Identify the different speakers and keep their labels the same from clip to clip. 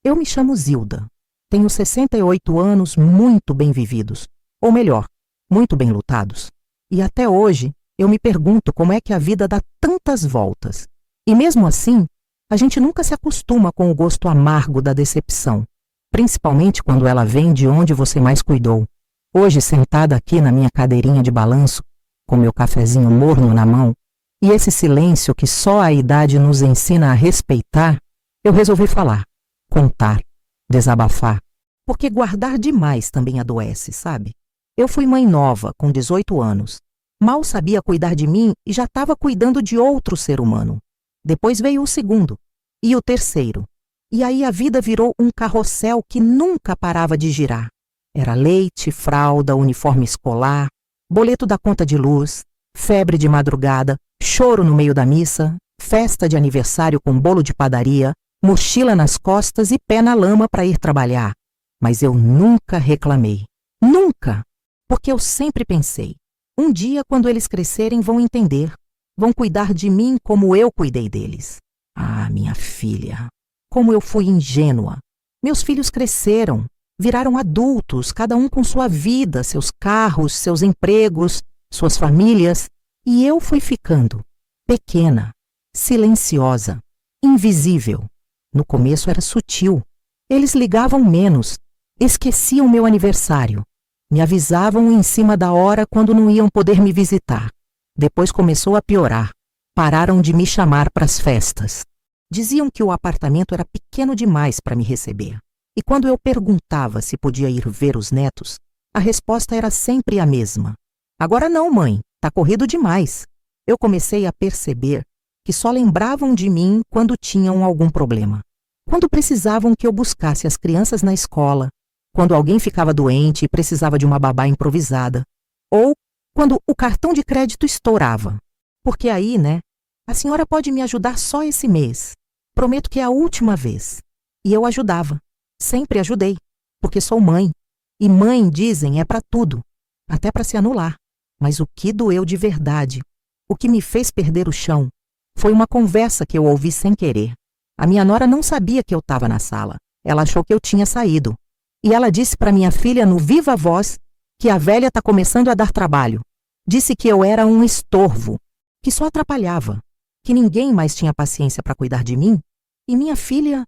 Speaker 1: Eu me chamo Zilda. Tenho 68 anos muito bem vividos. Ou melhor, muito bem lutados. E até hoje, eu me pergunto como é que a vida dá tantas voltas. E mesmo assim, a gente nunca se acostuma com o gosto amargo da decepção. Principalmente quando ela vem de onde você mais cuidou. Hoje, sentada aqui na minha cadeirinha de balanço, com meu cafezinho morno na mão, e esse silêncio que só a idade nos ensina a respeitar, eu resolvi falar, contar, desabafar. Porque guardar demais também adoece, sabe? Eu fui mãe nova, com 18 anos. Mal sabia cuidar de mim e já estava cuidando de outro ser humano. Depois veio o segundo, e o terceiro. E aí a vida virou um carrossel que nunca parava de girar. Era leite, fralda, uniforme escolar, boleto da conta de luz, febre de madrugada, choro no meio da missa, festa de aniversário com bolo de padaria, mochila nas costas e pé na lama para ir trabalhar. Mas eu nunca reclamei. Nunca! Porque eu sempre pensei, um dia quando eles crescerem vão entender, vão cuidar de mim como eu cuidei deles. Ah, minha filha, como eu fui ingênua. Meus filhos cresceram, viraram adultos, cada um com sua vida, seus carros, seus empregos, suas famílias, e eu fui ficando pequena, silenciosa, invisível. No começo era sutil. Eles ligavam menos, esqueciam meu aniversário, me avisavam em cima da hora quando não iam poder me visitar. Depois começou a piorar. Pararam de me chamar para as festas. Diziam que o apartamento era pequeno demais para me receber. E quando eu perguntava se podia ir ver os netos, a resposta era sempre a mesma. Agora não, mãe, tá corrido demais. Eu comecei a perceber que só lembravam de mim quando tinham algum problema. Quando precisavam que eu buscasse as crianças na escola, quando alguém ficava doente e precisava de uma babá improvisada, ou quando o cartão de crédito estourava. Porque aí, né, a senhora pode me ajudar só esse mês. Prometo que é a última vez. E eu ajudava. Sempre ajudei, porque sou mãe. E mãe, dizem, é para tudo, até para se anular. Mas o que doeu de verdade, o que me fez perder o chão, foi uma conversa que eu ouvi sem querer. A minha nora não sabia que eu estava na sala. Ela achou que eu tinha saído. E ela disse para minha filha no viva voz que a velha está começando a dar trabalho. Disse que eu era um estorvo, que só atrapalhava, que ninguém mais tinha paciência para cuidar de mim. E minha filha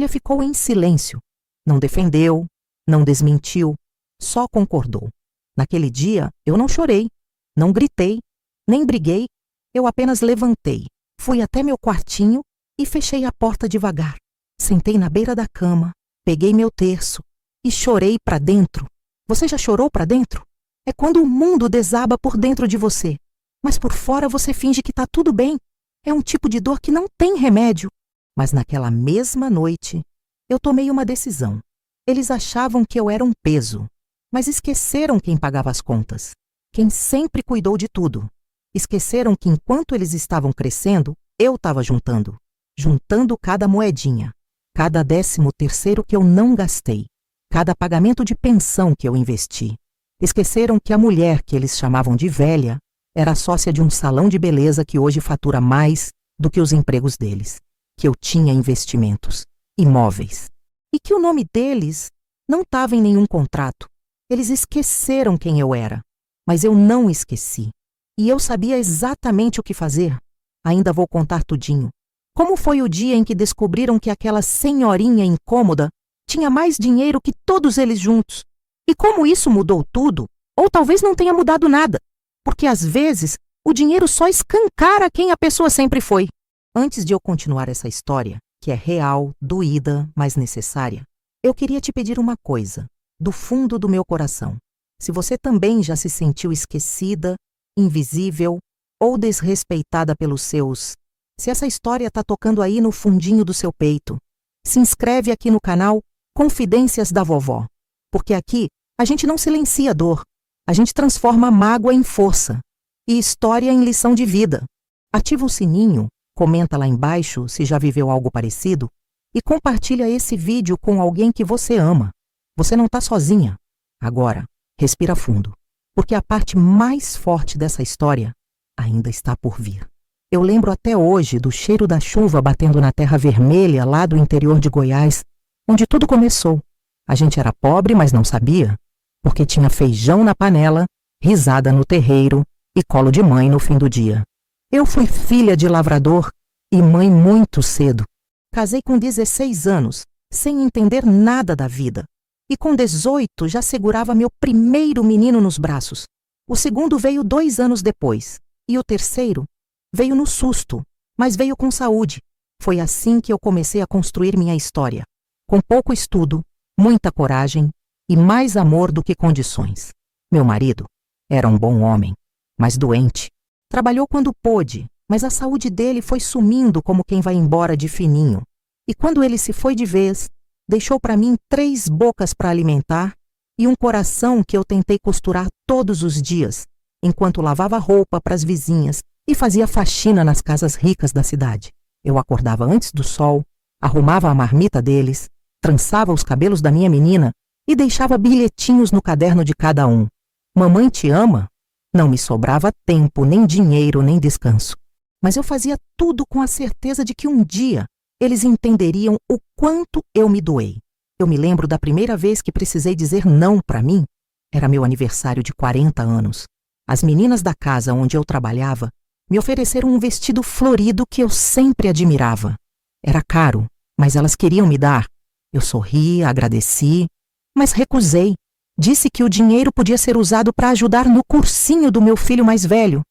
Speaker 1: ficou em silêncio. Não defendeu, não desmentiu, só concordou. Naquele dia, eu não chorei, não gritei, nem briguei. Eu apenas levantei, fui até meu quartinho e fechei a porta devagar. Sentei na beira da cama, peguei meu terço e chorei para dentro. Você já chorou para dentro? É quando o mundo desaba por dentro de você, mas por fora você finge que está tudo bem. É um tipo de dor que não tem remédio. Mas naquela mesma noite, eu tomei uma decisão. Eles achavam que eu era um peso, mas esqueceram quem pagava as contas, quem sempre cuidou de tudo. Esqueceram que enquanto eles estavam crescendo, eu estava juntando cada moedinha, cada 13º que eu não gastei, cada pagamento de pensão que eu investi. Esqueceram que a mulher que eles chamavam de velha era sócia de um salão de beleza que hoje fatura mais do que os empregos deles, que eu tinha investimentos, imóveis, e que o nome deles não estava em nenhum contrato. Eles esqueceram quem eu era, mas eu não esqueci. E eu sabia exatamente o que fazer. Ainda vou contar tudinho. Como foi o dia em que descobriram que aquela senhorinha incômoda tinha mais dinheiro que todos eles juntos? E como isso mudou tudo? Ou talvez não tenha mudado nada, porque às vezes o dinheiro só escancara quem a pessoa sempre foi. Antes de eu continuar essa história, que é real, doída, mas necessária, eu queria te pedir uma coisa, do fundo do meu coração. Se você também já se sentiu esquecida, invisível ou desrespeitada pelos seus, se essa história está tocando aí no fundinho do seu peito, se inscreve aqui no canal Confidências da Vovó, porque aqui a gente não silencia a dor, a gente transforma a mágoa em força e história em lição de vida. Ativa o sininho, comenta lá embaixo se já viveu algo parecido e compartilha esse vídeo com alguém que você ama. Você não está sozinha. Agora, respira fundo, porque a parte mais forte dessa história ainda está por vir. Eu lembro até hoje do cheiro da chuva batendo na terra vermelha lá do interior de Goiás, onde tudo começou. A gente era pobre, mas não sabia, porque tinha feijão na panela, risada no terreiro e colo de mãe no fim do dia. Eu fui filha de lavrador e mãe muito cedo. Casei com 16 anos, sem entender nada da vida. E com 18 já segurava meu primeiro menino nos braços. O segundo veio 2 anos depois. E o terceiro veio no susto, mas veio com saúde. Foi assim que eu comecei a construir minha história. Com pouco estudo, muita coragem e mais amor do que condições. Meu marido era um bom homem, mas doente. Trabalhou quando pôde, mas a saúde dele foi sumindo como quem vai embora de fininho. E quando ele se foi de vez, deixou para mim 3 bocas para alimentar e um coração que eu tentei costurar todos os dias, enquanto lavava roupa para as vizinhas e fazia faxina nas casas ricas da cidade. Eu acordava antes do sol, arrumava a marmita deles, trançava os cabelos da minha menina e deixava bilhetinhos no caderno de cada um. Mamãe te ama? Não me sobrava tempo, nem dinheiro, nem descanso. Mas eu fazia tudo com a certeza de que um dia eles entenderiam o quanto eu me doei. Eu me lembro da primeira vez que precisei dizer não para mim. Era meu aniversário de 40 anos. As meninas da casa onde eu trabalhava me ofereceram um vestido florido que eu sempre admirava. Era caro, mas elas queriam me dar. Eu sorri, agradeci, mas recusei. Disse que o dinheiro podia ser usado para ajudar no cursinho do meu filho mais velho.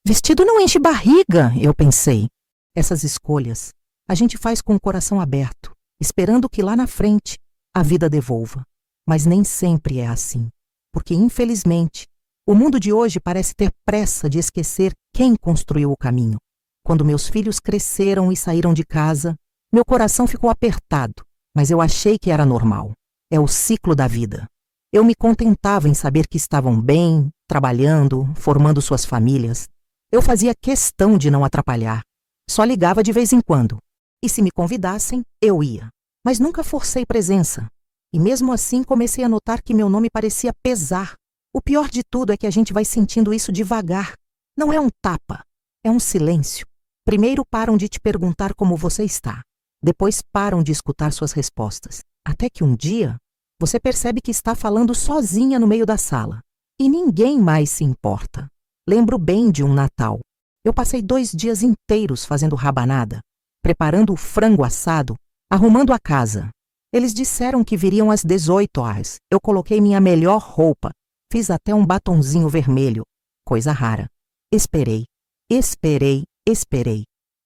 Speaker 1: Vestido não enche barriga, eu pensei. Essas escolhas a gente faz com o coração aberto, esperando que lá na frente a vida devolva. Mas nem sempre é assim, porque infelizmente o mundo de hoje parece ter pressa de esquecer quem construiu o caminho. Quando meus filhos cresceram e saíram de casa, meu coração ficou apertado, mas eu achei que era normal. É o ciclo da vida. Eu me contentava em saber que estavam bem, trabalhando, formando suas famílias. Eu fazia questão de não atrapalhar. Só ligava de vez em quando. E se me convidassem, eu ia. Mas nunca forcei presença. E mesmo assim comecei a notar que meu nome parecia pesar. O pior de tudo é que a gente vai sentindo isso devagar. Não é um tapa, é um silêncio. Primeiro param de te perguntar como você está. Depois param de escutar suas respostas. Até que um dia, você percebe que está falando sozinha no meio da sala. E ninguém mais se importa. Lembro bem de um Natal. Eu passei 2 dias inteiros fazendo rabanada, preparando o frango assado, arrumando a casa. Eles disseram que viriam às 18 horas. Eu coloquei minha melhor roupa. Fiz até um batonzinho vermelho. Coisa rara. Esperei.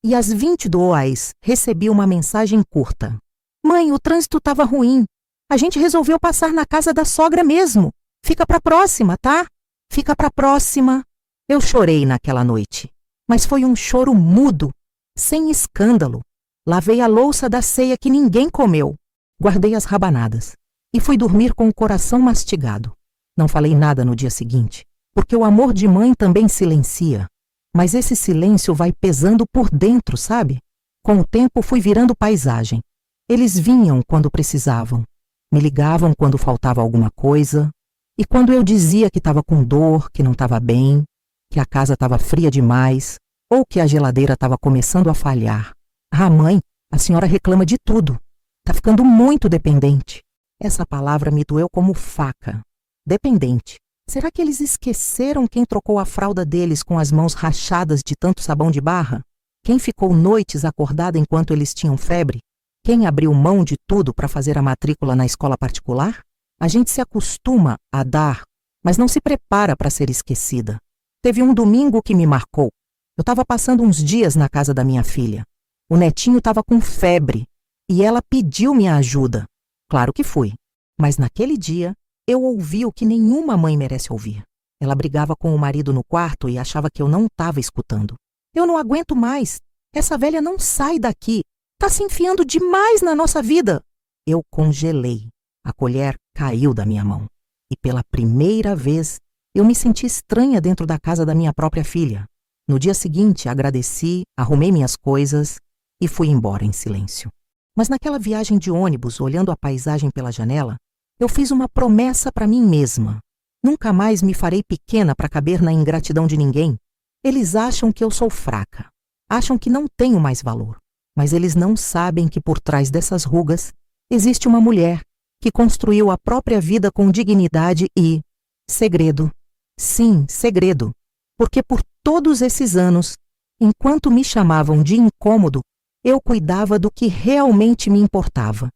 Speaker 1: E às 22 recebi uma mensagem curta. Mãe, o trânsito estava ruim. A gente resolveu passar na casa da sogra mesmo. Fica pra próxima, tá? Fica pra próxima. Eu chorei naquela noite. Mas foi um choro mudo, sem escândalo. Lavei a louça da ceia que ninguém comeu. Guardei as rabanadas. E fui dormir com o coração mastigado. Não falei nada no dia seguinte, porque o amor de mãe também silencia. Mas esse silêncio vai pesando por dentro, sabe? Com o tempo fui virando paisagem. Eles vinham quando precisavam. Me ligavam quando faltava alguma coisa. E quando eu dizia que estava com dor, que não estava bem, que a casa estava fria demais, ou que a geladeira estava começando a falhar. Ah, mãe, a senhora reclama de tudo. Tá ficando muito dependente. Essa palavra me doeu como faca. Dependente. Será que eles esqueceram quem trocou a fralda deles com as mãos rachadas de tanto sabão de barra? Quem ficou noites acordada enquanto eles tinham febre? Quem abriu mão de tudo para fazer a matrícula na escola particular? A gente se acostuma a dar, mas não se prepara para ser esquecida. Teve um domingo que me marcou. Eu estava passando uns dias na casa da minha filha. O netinho estava com febre e ela pediu minha ajuda. Claro que fui. Mas naquele dia, eu ouvi o que nenhuma mãe merece ouvir. Ela brigava com o marido no quarto e achava que eu não estava escutando. Eu não aguento mais. Essa velha não sai daqui. Tá se enfiando demais na nossa vida. Eu congelei. A colher caiu da minha mão. E pela primeira vez, eu me senti estranha dentro da casa da minha própria filha. No dia seguinte, agradeci, arrumei minhas coisas e fui embora em silêncio. Mas naquela viagem de ônibus, olhando a paisagem pela janela, eu fiz uma promessa para mim mesma. Nunca mais me farei pequena para caber na ingratidão de ninguém. Eles acham que eu sou fraca. Acham que não tenho mais valor. Mas eles não sabem que por trás dessas rugas existe uma mulher que construiu a própria vida com dignidade e segredo. Sim, segredo. Porque por todos esses anos, enquanto me chamavam de incômodo, eu cuidava do que realmente me importava,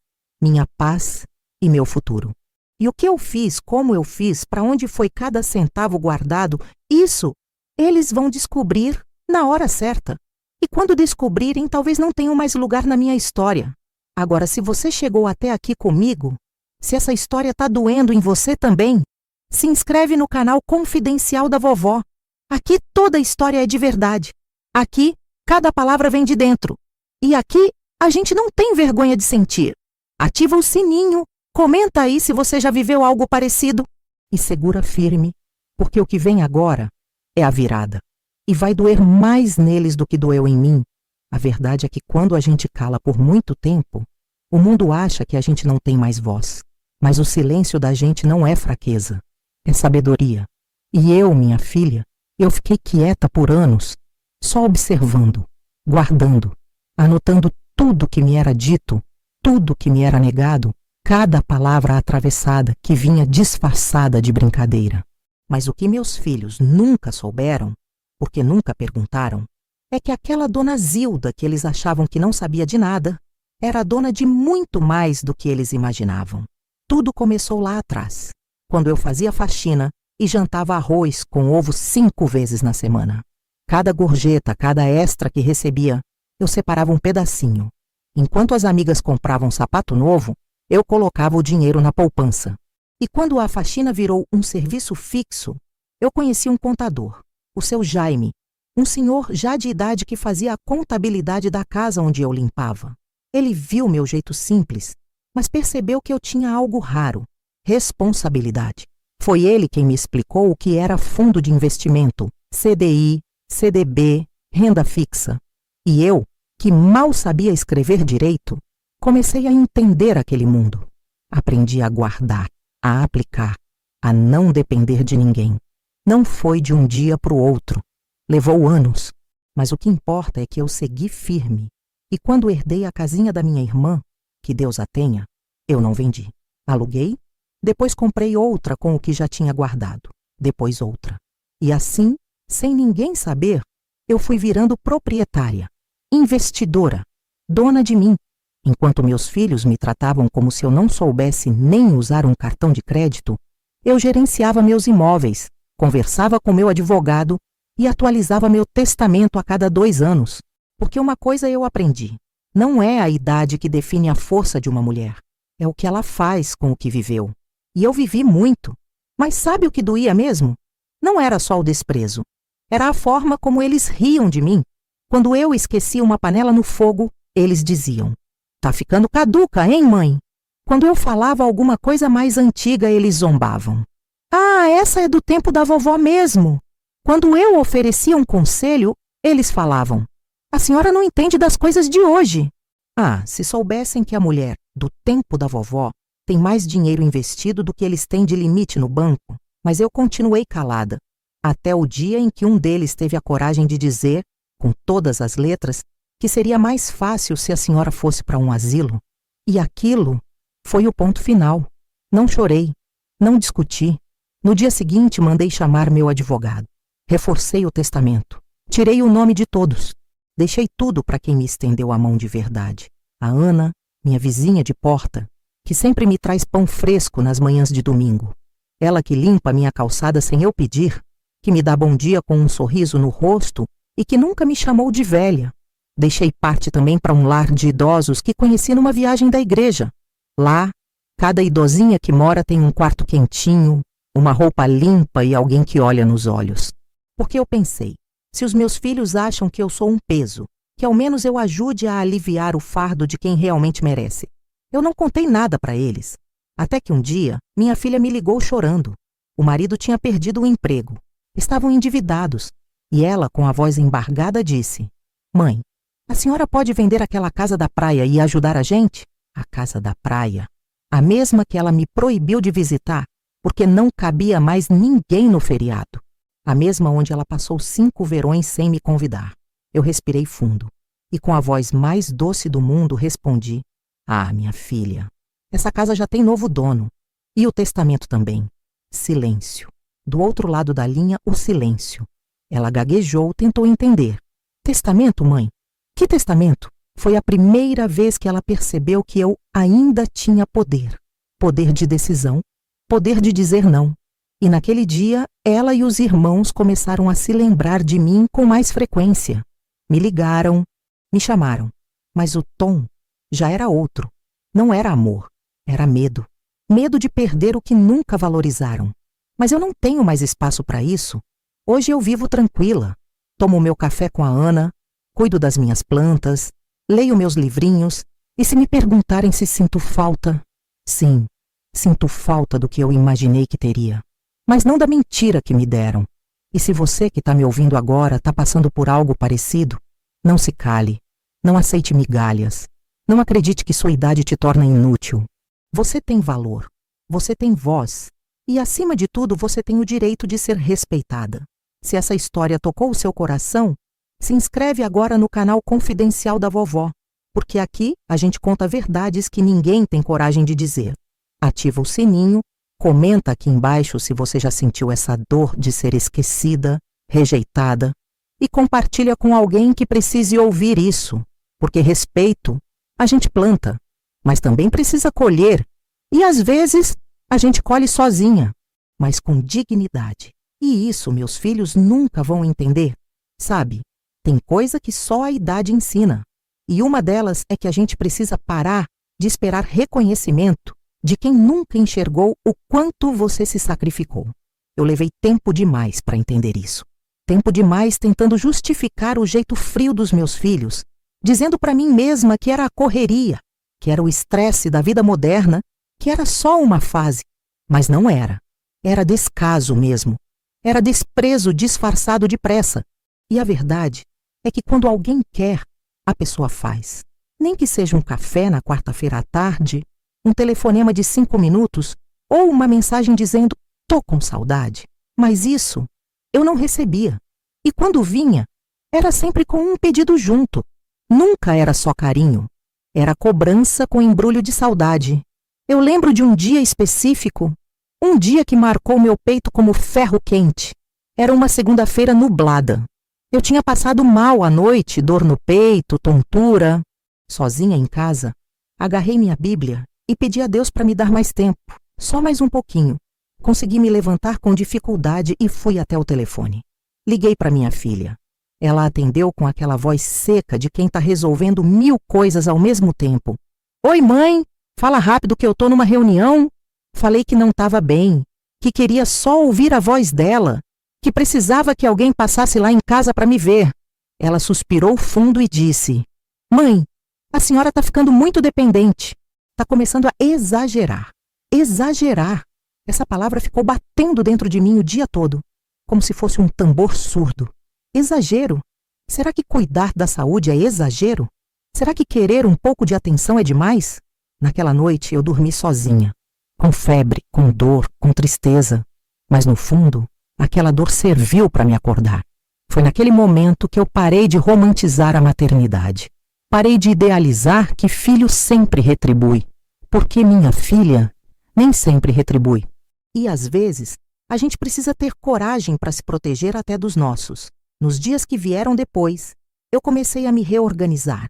Speaker 1: minha paz e meu futuro. E o que eu fiz, como eu fiz, para onde foi cada centavo guardado, isso eles vão descobrir na hora certa. E quando descobrirem, talvez não tenham mais lugar na minha história. Agora, se você chegou até aqui comigo, se essa história está doendo em você também, se inscreve no canal Confidencial da Vovó. Aqui toda a história é de verdade. Aqui, cada palavra vem de dentro. E aqui, a gente não tem vergonha de sentir. Ativa o sininho, comenta aí se você já viveu algo parecido. E segura firme, porque o que vem agora é a virada. E vai doer mais neles do que doeu em mim. A verdade é que quando a gente cala por muito tempo, o mundo acha que a gente não tem mais voz. Mas o silêncio da gente não é fraqueza, é sabedoria. E eu, minha filha, eu fiquei quieta por anos, só observando, guardando, anotando tudo que me era dito, tudo que me era negado, cada palavra atravessada que vinha disfarçada de brincadeira. Mas o que meus filhos nunca souberam, porque nunca perguntaram, é que aquela dona Zilda que eles achavam que não sabia de nada, era dona de muito mais do que eles imaginavam. Tudo começou lá atrás, quando eu fazia faxina e jantava arroz com ovo 5 vezes na semana. Cada gorjeta, cada extra que recebia, eu separava um pedacinho. Enquanto as amigas compravam sapato novo, eu colocava o dinheiro na poupança. E quando a faxina virou um serviço fixo, eu conheci um contador, o seu Jaime, um senhor já de idade que fazia a contabilidade da casa onde eu limpava. Ele viu meu jeito simples, mas percebeu que eu tinha algo raro: responsabilidade. Foi ele quem me explicou o que era fundo de investimento, CDI, CDB, renda fixa. E eu, que mal sabia escrever direito, comecei a entender aquele mundo. Aprendi a guardar, a aplicar, a não depender de ninguém. Não foi de um dia para o outro. Levou anos. Mas o que importa é que eu segui firme. E quando herdei a casinha da minha irmã, que Deus a tenha, eu não vendi. Aluguei, depois comprei outra com o que já tinha guardado, depois outra. E assim, sem ninguém saber, eu fui virando proprietária, investidora, dona de mim. Enquanto meus filhos me tratavam como se eu não soubesse nem usar um cartão de crédito, eu gerenciava meus imóveis, conversava com meu advogado e atualizava meu testamento a cada 2 anos. Porque uma coisa eu aprendi: não é a idade que define a força de uma mulher, é o que ela faz com o que viveu. E eu vivi muito. Mas sabe o que doía mesmo? Não era só o desprezo. Era a forma como eles riam de mim. Quando eu esquecia uma panela no fogo, eles diziam: "Tá ficando caduca, hein, mãe?" Quando eu falava alguma coisa mais antiga, eles zombavam: "Ah, essa é do tempo da vovó mesmo." Quando eu oferecia um conselho, eles falavam: "A senhora não entende das coisas de hoje." Ah, se soubessem que a mulher do tempo da vovó tem mais dinheiro investido do que eles têm de limite no banco. Mas eu continuei calada, até o dia em que um deles teve a coragem de dizer, com todas as letras, que seria mais fácil se a senhora fosse para um asilo. E aquilo foi o ponto final. Não chorei, não discuti. No dia seguinte, mandei chamar meu advogado. Reforcei o testamento. Tirei o nome de todos. Deixei tudo para quem me estendeu a mão de verdade. A Ana, minha vizinha de porta, que sempre me traz pão fresco nas manhãs de domingo. Ela que limpa minha calçada sem eu pedir, que me dá bom dia com um sorriso no rosto e que nunca me chamou de velha. Deixei parte também para um lar de idosos que conheci numa viagem da igreja. Lá, cada idosinha que mora tem um quarto quentinho, uma roupa limpa e alguém que olha nos olhos. Porque eu pensei, se os meus filhos acham que eu sou um peso, que ao menos eu ajude a aliviar o fardo de quem realmente merece. Eu não contei nada para eles. Até que um dia, minha filha me ligou chorando. O marido tinha perdido o emprego. Estavam endividados. E ela, com a voz embargada, disse: "Mãe, a senhora pode vender aquela casa da praia e ajudar a gente?" A casa da praia. A mesma que ela me proibiu de visitar, porque não cabia mais ninguém no feriado. A mesma onde ela passou 5 verões sem me convidar. Eu respirei fundo. E com a voz mais doce do mundo respondi: "Ah, minha filha, Essa casa já tem novo dono. E o testamento também. Silêncio. Do outro lado da linha, o silêncio. Ela gaguejou, tentou entender. Testamento, mãe? Que testamento? Foi a primeira vez que ela percebeu que eu ainda tinha poder. Poder de decisão, poder de dizer não. E naquele dia, ela e os irmãos começaram a se lembrar de mim com mais frequência. Me ligaram, me chamaram. Mas o tom já era outro. Não era amor, era medo. Medo de perder o que nunca valorizaram. Mas eu não tenho mais espaço para isso. Hoje eu vivo tranquila. Tomo meu café com a Ana, cuido das minhas plantas, leio meus livrinhos, e se me perguntarem se sinto falta, sim, sinto falta do que eu imaginei que teria. Mas não da mentira que me deram. E se você que está me ouvindo agora está passando por algo parecido, não se cale, não aceite migalhas, não acredite que sua idade te torna inútil. Você tem valor, você tem voz, e acima de tudo você tem o direito de ser respeitada. Se essa história tocou o seu coração, se inscreve agora no canal Confidencial da Vovó, porque aqui a gente conta verdades que ninguém tem coragem de dizer. Ativa o sininho, comenta aqui embaixo se você já sentiu essa dor de ser esquecida, rejeitada, e compartilha com alguém que precise ouvir isso, porque respeito a gente planta, mas também precisa colher, e às vezes a gente colhe sozinha, mas com dignidade. E isso meus filhos nunca vão entender. Sabe, tem coisa que só a idade ensina. E uma delas é que a gente precisa parar de esperar reconhecimento de quem nunca enxergou o quanto você se sacrificou. Eu levei tempo demais para entender isso. Tempo demais tentando justificar o jeito frio dos meus filhos, dizendo para mim mesma que era a correria, que era o estresse da vida moderna, que era só uma fase. Mas não era. Era descaso mesmo. Era desprezo disfarçado de pressa. E a verdade é que quando alguém quer, a pessoa faz. Nem que seja um café na quarta-feira à tarde, um telefonema de 5 minutos ou uma mensagem dizendo "tô com saudade". Mas isso eu não recebia. E quando vinha, era sempre com um pedido junto. Nunca era só carinho. Era cobrança com embrulho de saudade. Eu lembro de um dia específico, um dia que marcou meu peito como ferro quente. Era uma segunda-feira nublada. Eu tinha passado mal à noite, dor no peito, tontura. Sozinha em casa, agarrei minha Bíblia e pedi a Deus para me dar mais tempo, só mais um pouquinho. Consegui me levantar com dificuldade e fui até o telefone. Liguei para minha filha. Ela atendeu com aquela voz seca de quem está resolvendo 1000 coisas ao mesmo tempo. "Oi, mãe, fala rápido que eu tô numa reunião." Falei que não estava bem, que queria só ouvir a voz dela, que precisava que alguém passasse lá em casa para me ver. Ela suspirou fundo e disse: "Mãe, a senhora está ficando muito dependente. Está começando a exagerar." Exagerar. Essa palavra ficou batendo dentro de mim o dia todo, como se fosse um tambor surdo. Exagero? Será que cuidar da saúde é exagero? Será que querer um pouco de atenção é demais? Naquela noite eu dormi sozinha, com febre, com dor, com tristeza. Mas no fundo, aquela dor serviu para me acordar. Foi naquele momento que eu parei de romantizar a maternidade. Parei de idealizar que filho sempre retribui, porque minha filha nem sempre retribui. E às vezes, a gente precisa ter coragem para se proteger até dos nossos. Nos dias que vieram depois, eu comecei a me reorganizar.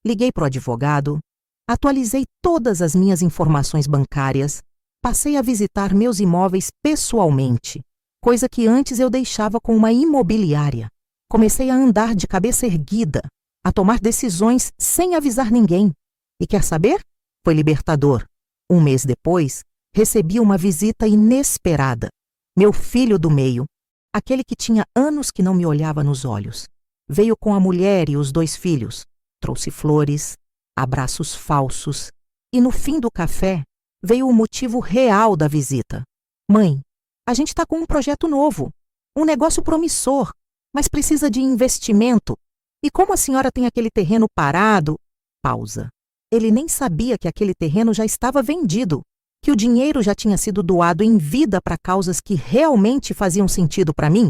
Speaker 1: Liguei para o advogado, atualizei todas as minhas informações bancárias, passei a visitar meus imóveis pessoalmente, coisa que antes eu deixava com uma imobiliária. Comecei a andar de cabeça erguida, a tomar decisões sem avisar ninguém. E quer saber? Foi libertador. Um mês depois, recebi uma visita inesperada. Meu filho do meio, aquele que tinha anos que não me olhava nos olhos, veio com a mulher e os 2 filhos. Trouxe flores, abraços falsos, e no fim do café veio o motivo real da visita. "Mãe, a gente está com um projeto novo, um negócio promissor, mas precisa de investimento. E como a senhora tem aquele terreno parado..." Pausa. Ele nem sabia que aquele terreno já estava vendido, que o dinheiro já tinha sido doado em vida para causas que realmente faziam sentido para mim.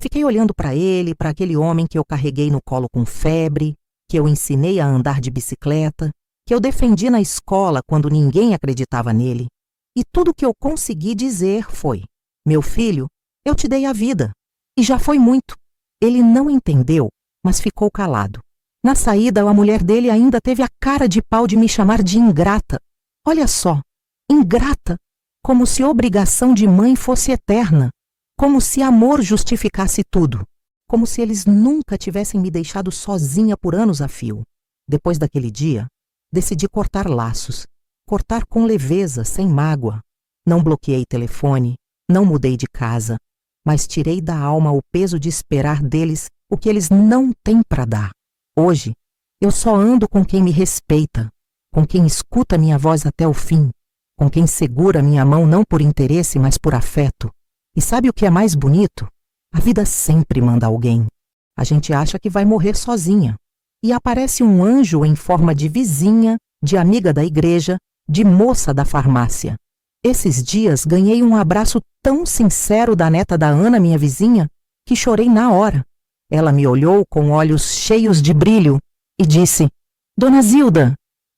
Speaker 1: Fiquei olhando para ele, para aquele homem que eu carreguei no colo com febre, que eu ensinei a andar de bicicleta, que eu defendi na escola quando ninguém acreditava nele. E tudo que eu consegui dizer foi: meu filho, eu te dei a vida. E já foi muito. Ele não entendeu, mas ficou calado. Na saída, a mulher dele ainda teve a cara de pau de me chamar de ingrata. Olha só, ingrata, como se obrigação de mãe fosse eterna, como se amor justificasse tudo, como se eles nunca tivessem me deixado sozinha por anos a fio. Depois daquele dia, decidi cortar laços, cortar com leveza, sem mágoa. Não bloqueei telefone, não mudei de casa, mas tirei da alma o peso de esperar deles o que eles não têm para dar. Hoje, eu só ando com quem me respeita, com quem escuta minha voz até o fim, com quem segura minha mão não por interesse, mas por afeto. E sabe o que é mais bonito? A vida sempre manda alguém. A gente acha que vai morrer sozinha. E aparece um anjo em forma de vizinha, de amiga da igreja, de moça da farmácia. Esses dias ganhei um abraço tão sincero da neta da Ana, minha vizinha, que chorei na hora. Ela me olhou com olhos cheios de brilho e disse: Dona Zilda,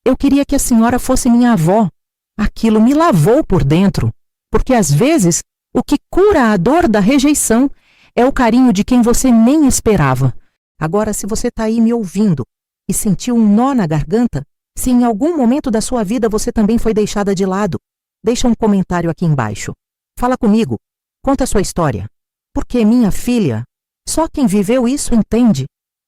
Speaker 1: eu queria que a senhora fosse minha avó. Aquilo me lavou por dentro, porque às vezes o que cura a dor da rejeição é o carinho de quem você nem esperava. Agora, se você está aí me ouvindo e sentiu um nó na garganta, se em algum momento da sua vida você também foi deixada de lado, deixa um comentário aqui embaixo. Fala comigo, conta a sua história. Porque, minha filha, só quem viveu isso entende.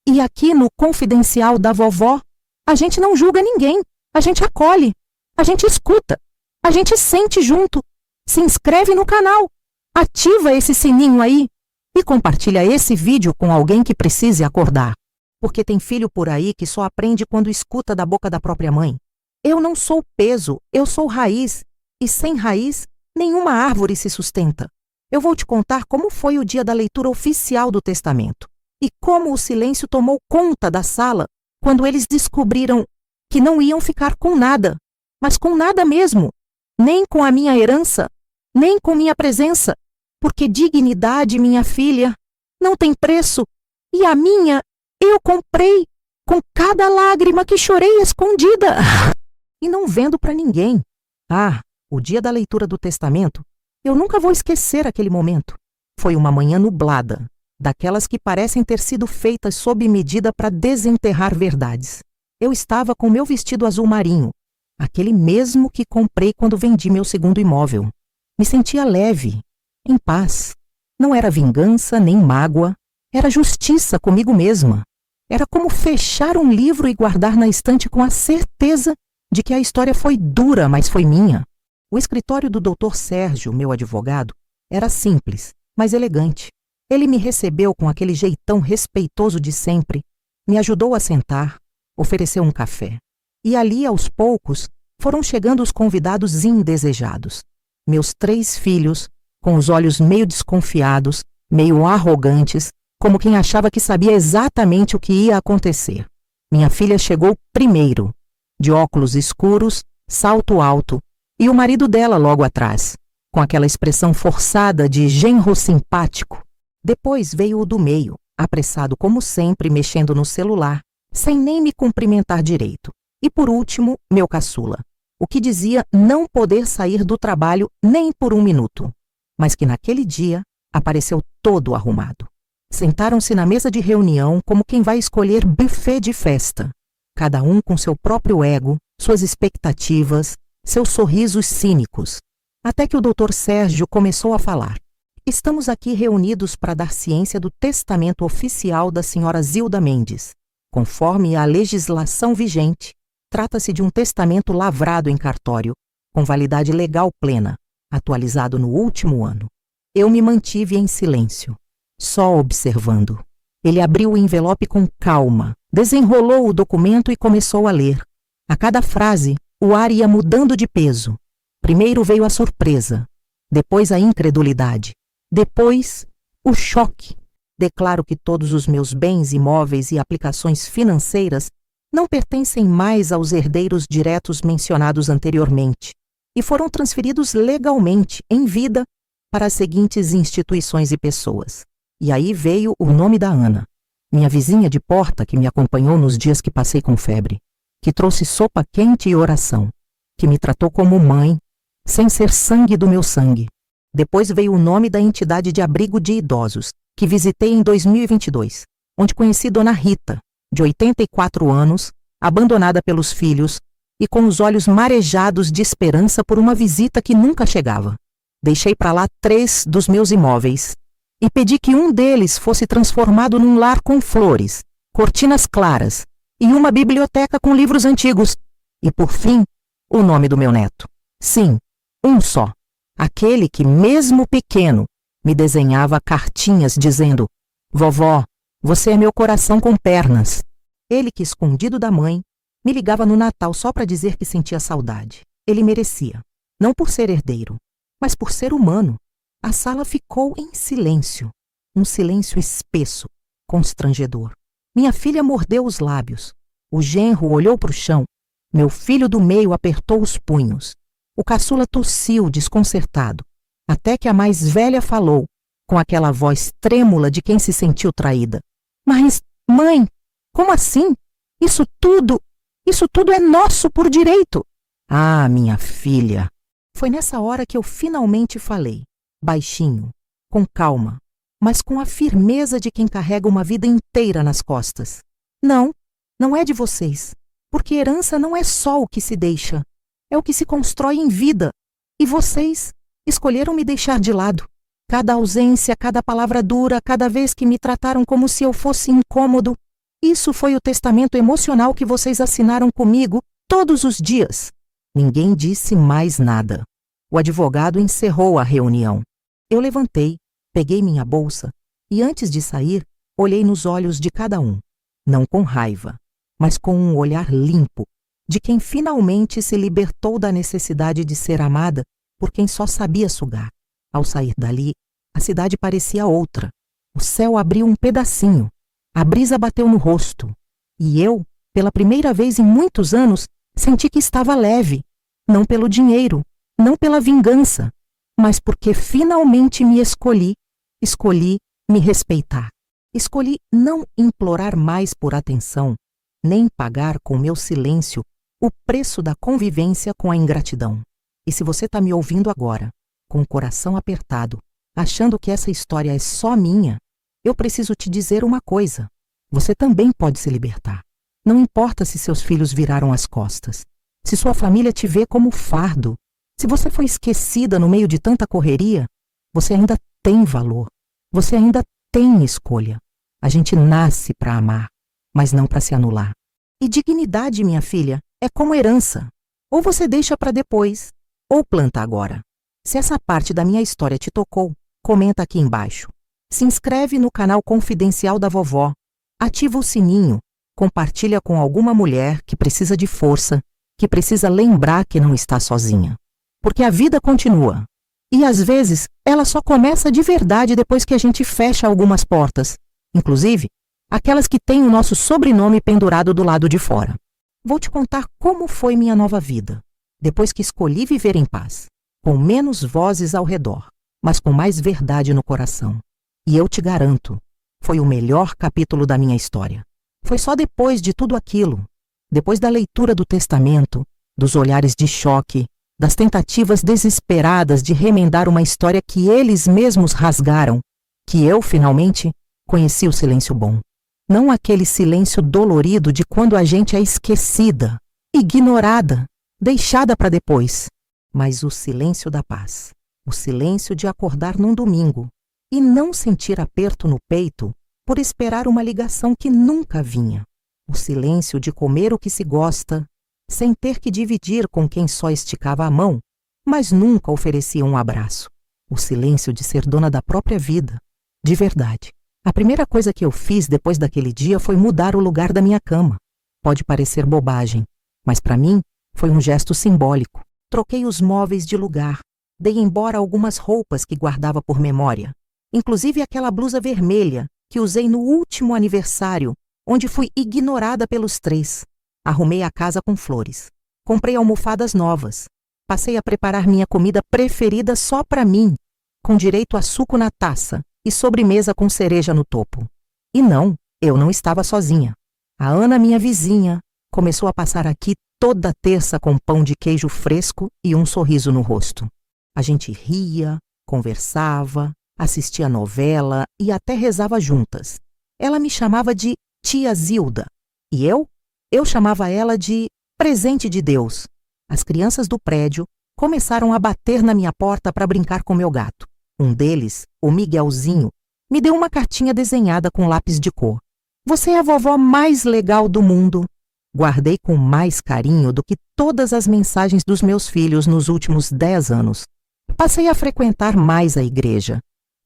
Speaker 1: E aqui no Confidencial da Vovó, a gente não julga ninguém, a gente acolhe, a gente escuta, a gente sente junto. Se inscreve no canal, ativa esse sininho aí e compartilha esse vídeo com alguém que precise acordar. Porque tem filho por aí que só aprende quando escuta da boca da própria mãe. Eu não sou peso, eu sou raiz. E sem raiz, nenhuma árvore se sustenta. Eu vou te contar como foi o dia da leitura oficial do testamento e como o silêncio tomou conta da sala quando eles descobriram que não iam ficar com nada, mas com nada mesmo, nem com a minha herança, nem com minha presença, porque dignidade, minha filha, não tem preço, e a minha eu comprei com cada lágrima que chorei escondida e não vendo para ninguém. O dia da leitura do testamento, eu nunca vou esquecer aquele momento. Foi uma manhã nublada, daquelas que parecem ter sido feitas sob medida para desenterrar verdades. Eu estava com meu vestido azul marinho, aquele mesmo que comprei quando vendi meu segundo imóvel. Me sentia leve, em paz. Não era vingança nem mágoa, era justiça comigo mesma. Era como fechar um livro e guardar na estante com a certeza de que a história foi dura, mas foi minha. O escritório do Dr. Sérgio, meu advogado, era simples, mas elegante. Ele me recebeu com aquele jeitão respeitoso de sempre, me ajudou a sentar, ofereceu um café. E ali, aos poucos, foram chegando os convidados indesejados. Meus 3 filhos, com os olhos meio desconfiados, meio arrogantes, como quem achava que sabia exatamente o que ia acontecer. Minha filha chegou primeiro, de óculos escuros, salto alto, e o marido dela logo atrás, com aquela expressão forçada de genro simpático. Depois veio o do meio, apressado como sempre, mexendo no celular, sem nem me cumprimentar direito. E por último, meu caçula, o que dizia não poder sair do trabalho nem por 1 minuto, mas que naquele dia apareceu todo arrumado. Sentaram-se na mesa de reunião como quem vai escolher buffet de festa, cada um com seu próprio ego, suas expectativas, seus sorrisos cínicos, até que o Dr. Sérgio começou a falar. Estamos aqui reunidos para dar ciência do testamento oficial da senhora Zilda Mendes. Conforme a legislação vigente, trata-se de um testamento lavrado em cartório, com validade legal plena, atualizado no último ano. Eu me mantive em silêncio, só observando. Ele abriu o envelope com calma, desenrolou o documento e começou a ler. A cada frase, o ar ia mudando de peso. Primeiro veio a surpresa, depois a incredulidade, depois o choque. Declaro que todos os meus bens imóveis e aplicações financeiras não pertencem mais aos herdeiros diretos mencionados anteriormente e foram transferidos legalmente, em vida, para as seguintes instituições e pessoas. E aí veio o nome da Ana, minha vizinha de porta que me acompanhou nos dias que passei com febre. que trouxe sopa quente e oração, que me tratou como mãe, sem ser sangue do meu sangue. Depois veio o nome da entidade de abrigo de idosos, que visitei em 2022, onde conheci Dona Rita, de 84 anos, abandonada pelos filhos e com os olhos marejados de esperança por uma visita que nunca chegava. Deixei para lá 3 dos meus imóveis e pedi que um deles fosse transformado num lar com flores, cortinas claras e uma biblioteca com livros antigos. E, por fim, o nome do meu neto. Sim, um só. Aquele que, mesmo pequeno, me desenhava cartinhas dizendo: Vovó, você é meu coração com pernas. Ele que, escondido da mãe, me ligava no Natal só para dizer que sentia saudade. Ele merecia, não por ser herdeiro, mas por ser humano. A sala ficou em silêncio, um silêncio espesso, constrangedor. Minha filha mordeu os lábios. O genro olhou para o chão. Meu filho do meio apertou os punhos. O caçula tossiu, desconcertado, até que a mais velha falou, com aquela voz trêmula de quem se sentiu traída. Mas, mãe, como assim? Isso tudo é nosso por direito. Ah, minha filha. Foi nessa hora que eu finalmente falei, baixinho, com calma, mas com a firmeza de quem carrega uma vida inteira nas costas. Não é de vocês, porque herança não é só o que se deixa, é o que se constrói em vida. E vocês escolheram me deixar de lado. Cada ausência, cada palavra dura, cada vez que me trataram como se eu fosse incômodo. Isso foi o testamento emocional que vocês assinaram comigo todos os dias. Ninguém disse mais nada. O advogado encerrou a reunião. Eu levantei, peguei minha bolsa e, antes de sair, olhei nos olhos de cada um. Não com raiva, mas com um olhar limpo, de quem finalmente se libertou da necessidade de ser amada por quem só sabia sugar. Ao sair dali, a cidade parecia outra. O céu abriu um pedacinho. A brisa bateu no rosto. E eu, pela primeira vez em muitos anos, senti que estava leve. Não pelo dinheiro, não pela vingança, mas porque finalmente me escolhi. Escolhi me respeitar. Escolhi não implorar mais por atenção, nem pagar com meu silêncio o preço da convivência com a ingratidão. E se você está me ouvindo agora, com o coração apertado, achando que essa história é só minha, eu preciso te dizer uma coisa. Você também pode se libertar. Não importa se seus filhos viraram as costas, se sua família te vê como fardo, se você foi esquecida no meio de tanta correria, você ainda tem valor. Você ainda tem escolha. A gente nasce para amar, mas não para se anular. E dignidade, minha filha, é como herança. Ou você deixa para depois, ou planta agora. Se essa parte da minha história te tocou, comenta aqui embaixo. Se inscreve no canal Confidencial da Vovó, ativa o sininho, compartilha com alguma mulher que precisa de força, que precisa lembrar que não está sozinha. Porque a vida continua. E às vezes ela só começa de verdade depois que a gente fecha algumas portas, inclusive aquelas que têm o nosso sobrenome pendurado do lado de fora. Vou te contar como foi minha nova vida, depois que escolhi viver em paz, com menos vozes ao redor, mas com mais verdade no coração. E eu te garanto, foi o melhor capítulo da minha história. Foi só depois de tudo aquilo, depois da leitura do testamento, dos olhares de choque, das tentativas desesperadas de remendar uma história que eles mesmos rasgaram, que eu, finalmente, conheci o silêncio bom. Não aquele silêncio dolorido de quando a gente é esquecida, ignorada, deixada para depois, mas o silêncio da paz, o silêncio de acordar num domingo e não sentir aperto no peito por esperar uma ligação que nunca vinha, o silêncio de comer o que se gosta, sem ter que dividir com quem só esticava a mão, mas nunca oferecia um abraço, o silêncio de ser dona da própria vida, de verdade. A primeira coisa que eu fiz depois daquele dia foi mudar o lugar da minha cama. Pode parecer bobagem, mas para mim foi um gesto simbólico. Troquei os móveis de lugar, dei embora algumas roupas que guardava por memória, inclusive aquela blusa vermelha que usei no último aniversário, onde fui ignorada pelos 3. Arrumei a casa com flores. Comprei almofadas novas. Passei a preparar minha comida preferida só para mim, com direito a suco na taça e sobremesa com cereja no topo. E não, eu não estava sozinha. A Ana, minha vizinha, Começou a passar aqui toda terça com pão de queijo fresco e um sorriso no rosto. A gente ria, conversava, assistia novela e até rezava juntas. Ela me chamava de Tia Zilda e eu chamava ela de Presente de Deus. As crianças do prédio começaram a bater na minha porta para brincar com meu gato. Um deles, o Miguelzinho, me deu uma cartinha desenhada com lápis de cor. Você é a vovó mais legal do mundo. Guardei com mais carinho do que todas as mensagens dos meus filhos nos últimos 10 anos. Passei a frequentar mais a igreja.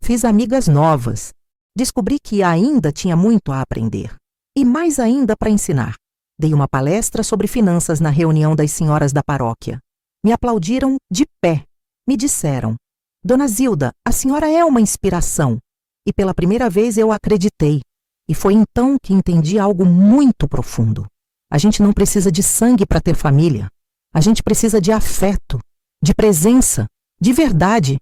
Speaker 1: Fiz amigas novas. Descobri que ainda tinha muito a aprender. E mais ainda para ensinar. Dei uma palestra sobre finanças na reunião das senhoras da paróquia. Me aplaudiram de pé. Me disseram: Dona Zilda, a senhora é uma inspiração. E pela primeira vez eu acreditei. E foi então que entendi algo muito profundo. A gente não precisa de sangue para ter família. A gente precisa de afeto, de presença, de verdade.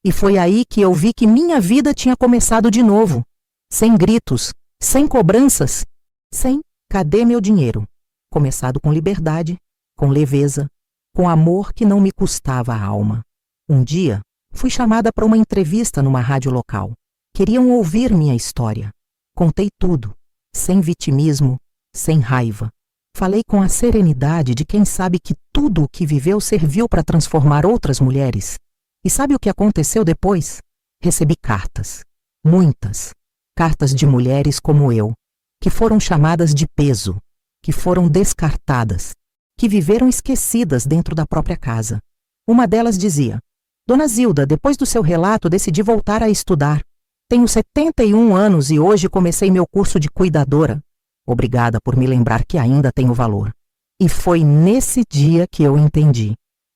Speaker 1: E foi aí que eu vi que minha vida tinha começado de novo. Sem gritos, sem cobranças, sem cadê meu dinheiro? Começado com liberdade, com leveza, com amor que não me custava a alma. Um dia, fui chamada para uma entrevista numa rádio local. Queriam ouvir minha história. Contei tudo, sem vitimismo, sem raiva. Falei com a serenidade de quem sabe que tudo o que viveu serviu para transformar outras mulheres. E sabe o que aconteceu depois? Recebi cartas. Muitas. Cartas de mulheres como eu, que foram chamadas de peso, que foram descartadas, que viveram esquecidas dentro da própria casa. Uma delas dizia: Dona Zilda, depois do seu relato decidi voltar a estudar. Tenho 71 anos e hoje comecei meu curso de cuidadora. Obrigada por me lembrar que ainda tenho valor. E foi nesse dia que eu entendi.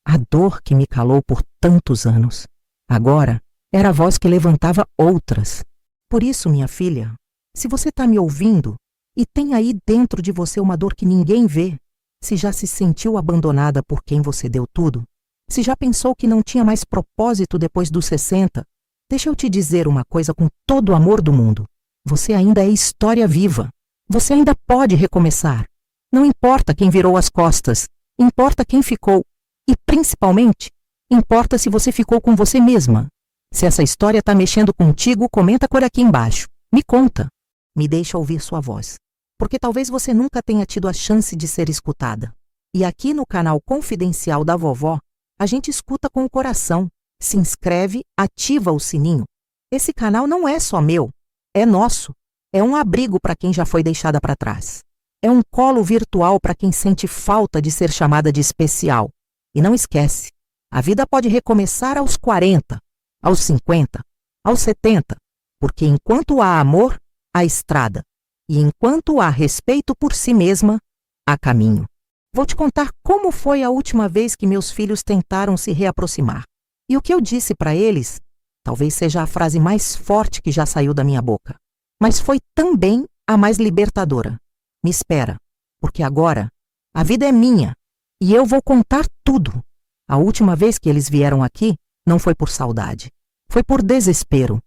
Speaker 1: A dor que me calou por tantos anos. Agora era a voz que levantava outras. Por isso, minha filha, se você está me ouvindo e tem aí dentro de você uma dor que ninguém vê, se já se sentiu abandonada por quem você deu tudo, se já pensou que não tinha mais propósito depois dos 60, deixa eu te dizer uma coisa com todo o amor do mundo. Você ainda é história viva. Você ainda pode recomeçar. Não importa quem virou as costas, importa quem ficou. E, principalmente, importa se você ficou com você mesma. Se essa história está mexendo contigo, comenta por aqui embaixo. Me conta. Me deixa ouvir sua voz. Porque talvez você nunca tenha tido a chance de ser escutada. E aqui no canal Confidencial da Vovó, a gente escuta com o coração. Se inscreve, ativa o sininho. Esse canal não é só meu, é nosso. É um abrigo para quem já foi deixada para trás. É um colo virtual para quem sente falta de ser chamada de especial. E não esquece, a vida pode recomeçar aos 40, aos 50, aos 70, porque enquanto há amor, há estrada. E enquanto há respeito por si mesma, há caminho. Vou te contar como foi a última vez que meus filhos tentaram se reaproximar. E o que eu disse para eles, talvez seja a frase mais forte que já saiu da minha boca. Mas foi também a mais libertadora. Me espera, porque agora a vida é minha e eu vou contar tudo. A última vez que eles vieram aqui não foi por saudade, foi por desespero.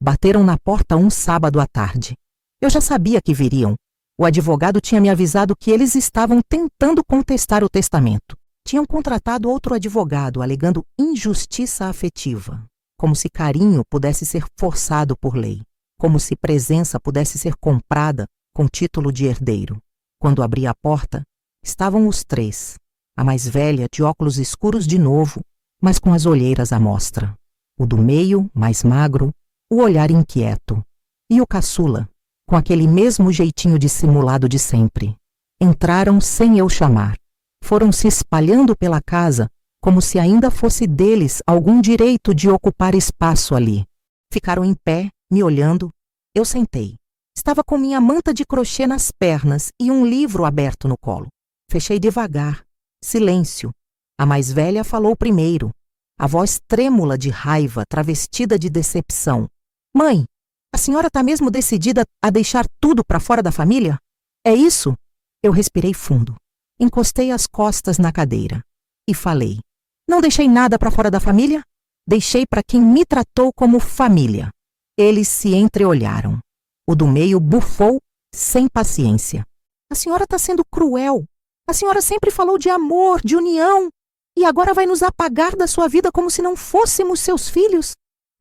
Speaker 1: Bateram na porta um sábado à tarde. Eu já sabia que viriam. O advogado tinha me avisado que eles estavam tentando contestar o testamento. Tinham contratado outro advogado alegando injustiça afetiva, como se carinho pudesse ser forçado por lei. Como se presença pudesse ser comprada com título de herdeiro. Quando abri a porta, estavam os três. A mais velha, de óculos escuros de novo, mas com as olheiras à mostra. O do meio, mais magro, o olhar inquieto. E o caçula, com aquele mesmo jeitinho dissimulado de sempre. Entraram sem eu chamar. Foram se espalhando pela casa, como se ainda fosse deles algum direito de ocupar espaço ali. Ficaram em pé, me olhando. Eu sentei. Estava com minha manta de crochê nas pernas e um livro aberto no colo. Fechei devagar. Silêncio. A mais velha falou primeiro. A voz trêmula de raiva, travestida de decepção. Mãe, a senhora está mesmo decidida a deixar tudo para fora da família? É isso? Eu respirei fundo. Encostei as costas na cadeira. E falei. Não deixei nada para fora da família? Deixei para quem me tratou como família. Eles se entreolharam. O do meio bufou sem paciência. A senhora está sendo cruel. A senhora sempre falou de amor, de união, e agora vai nos apagar da sua vida como se não fôssemos seus filhos?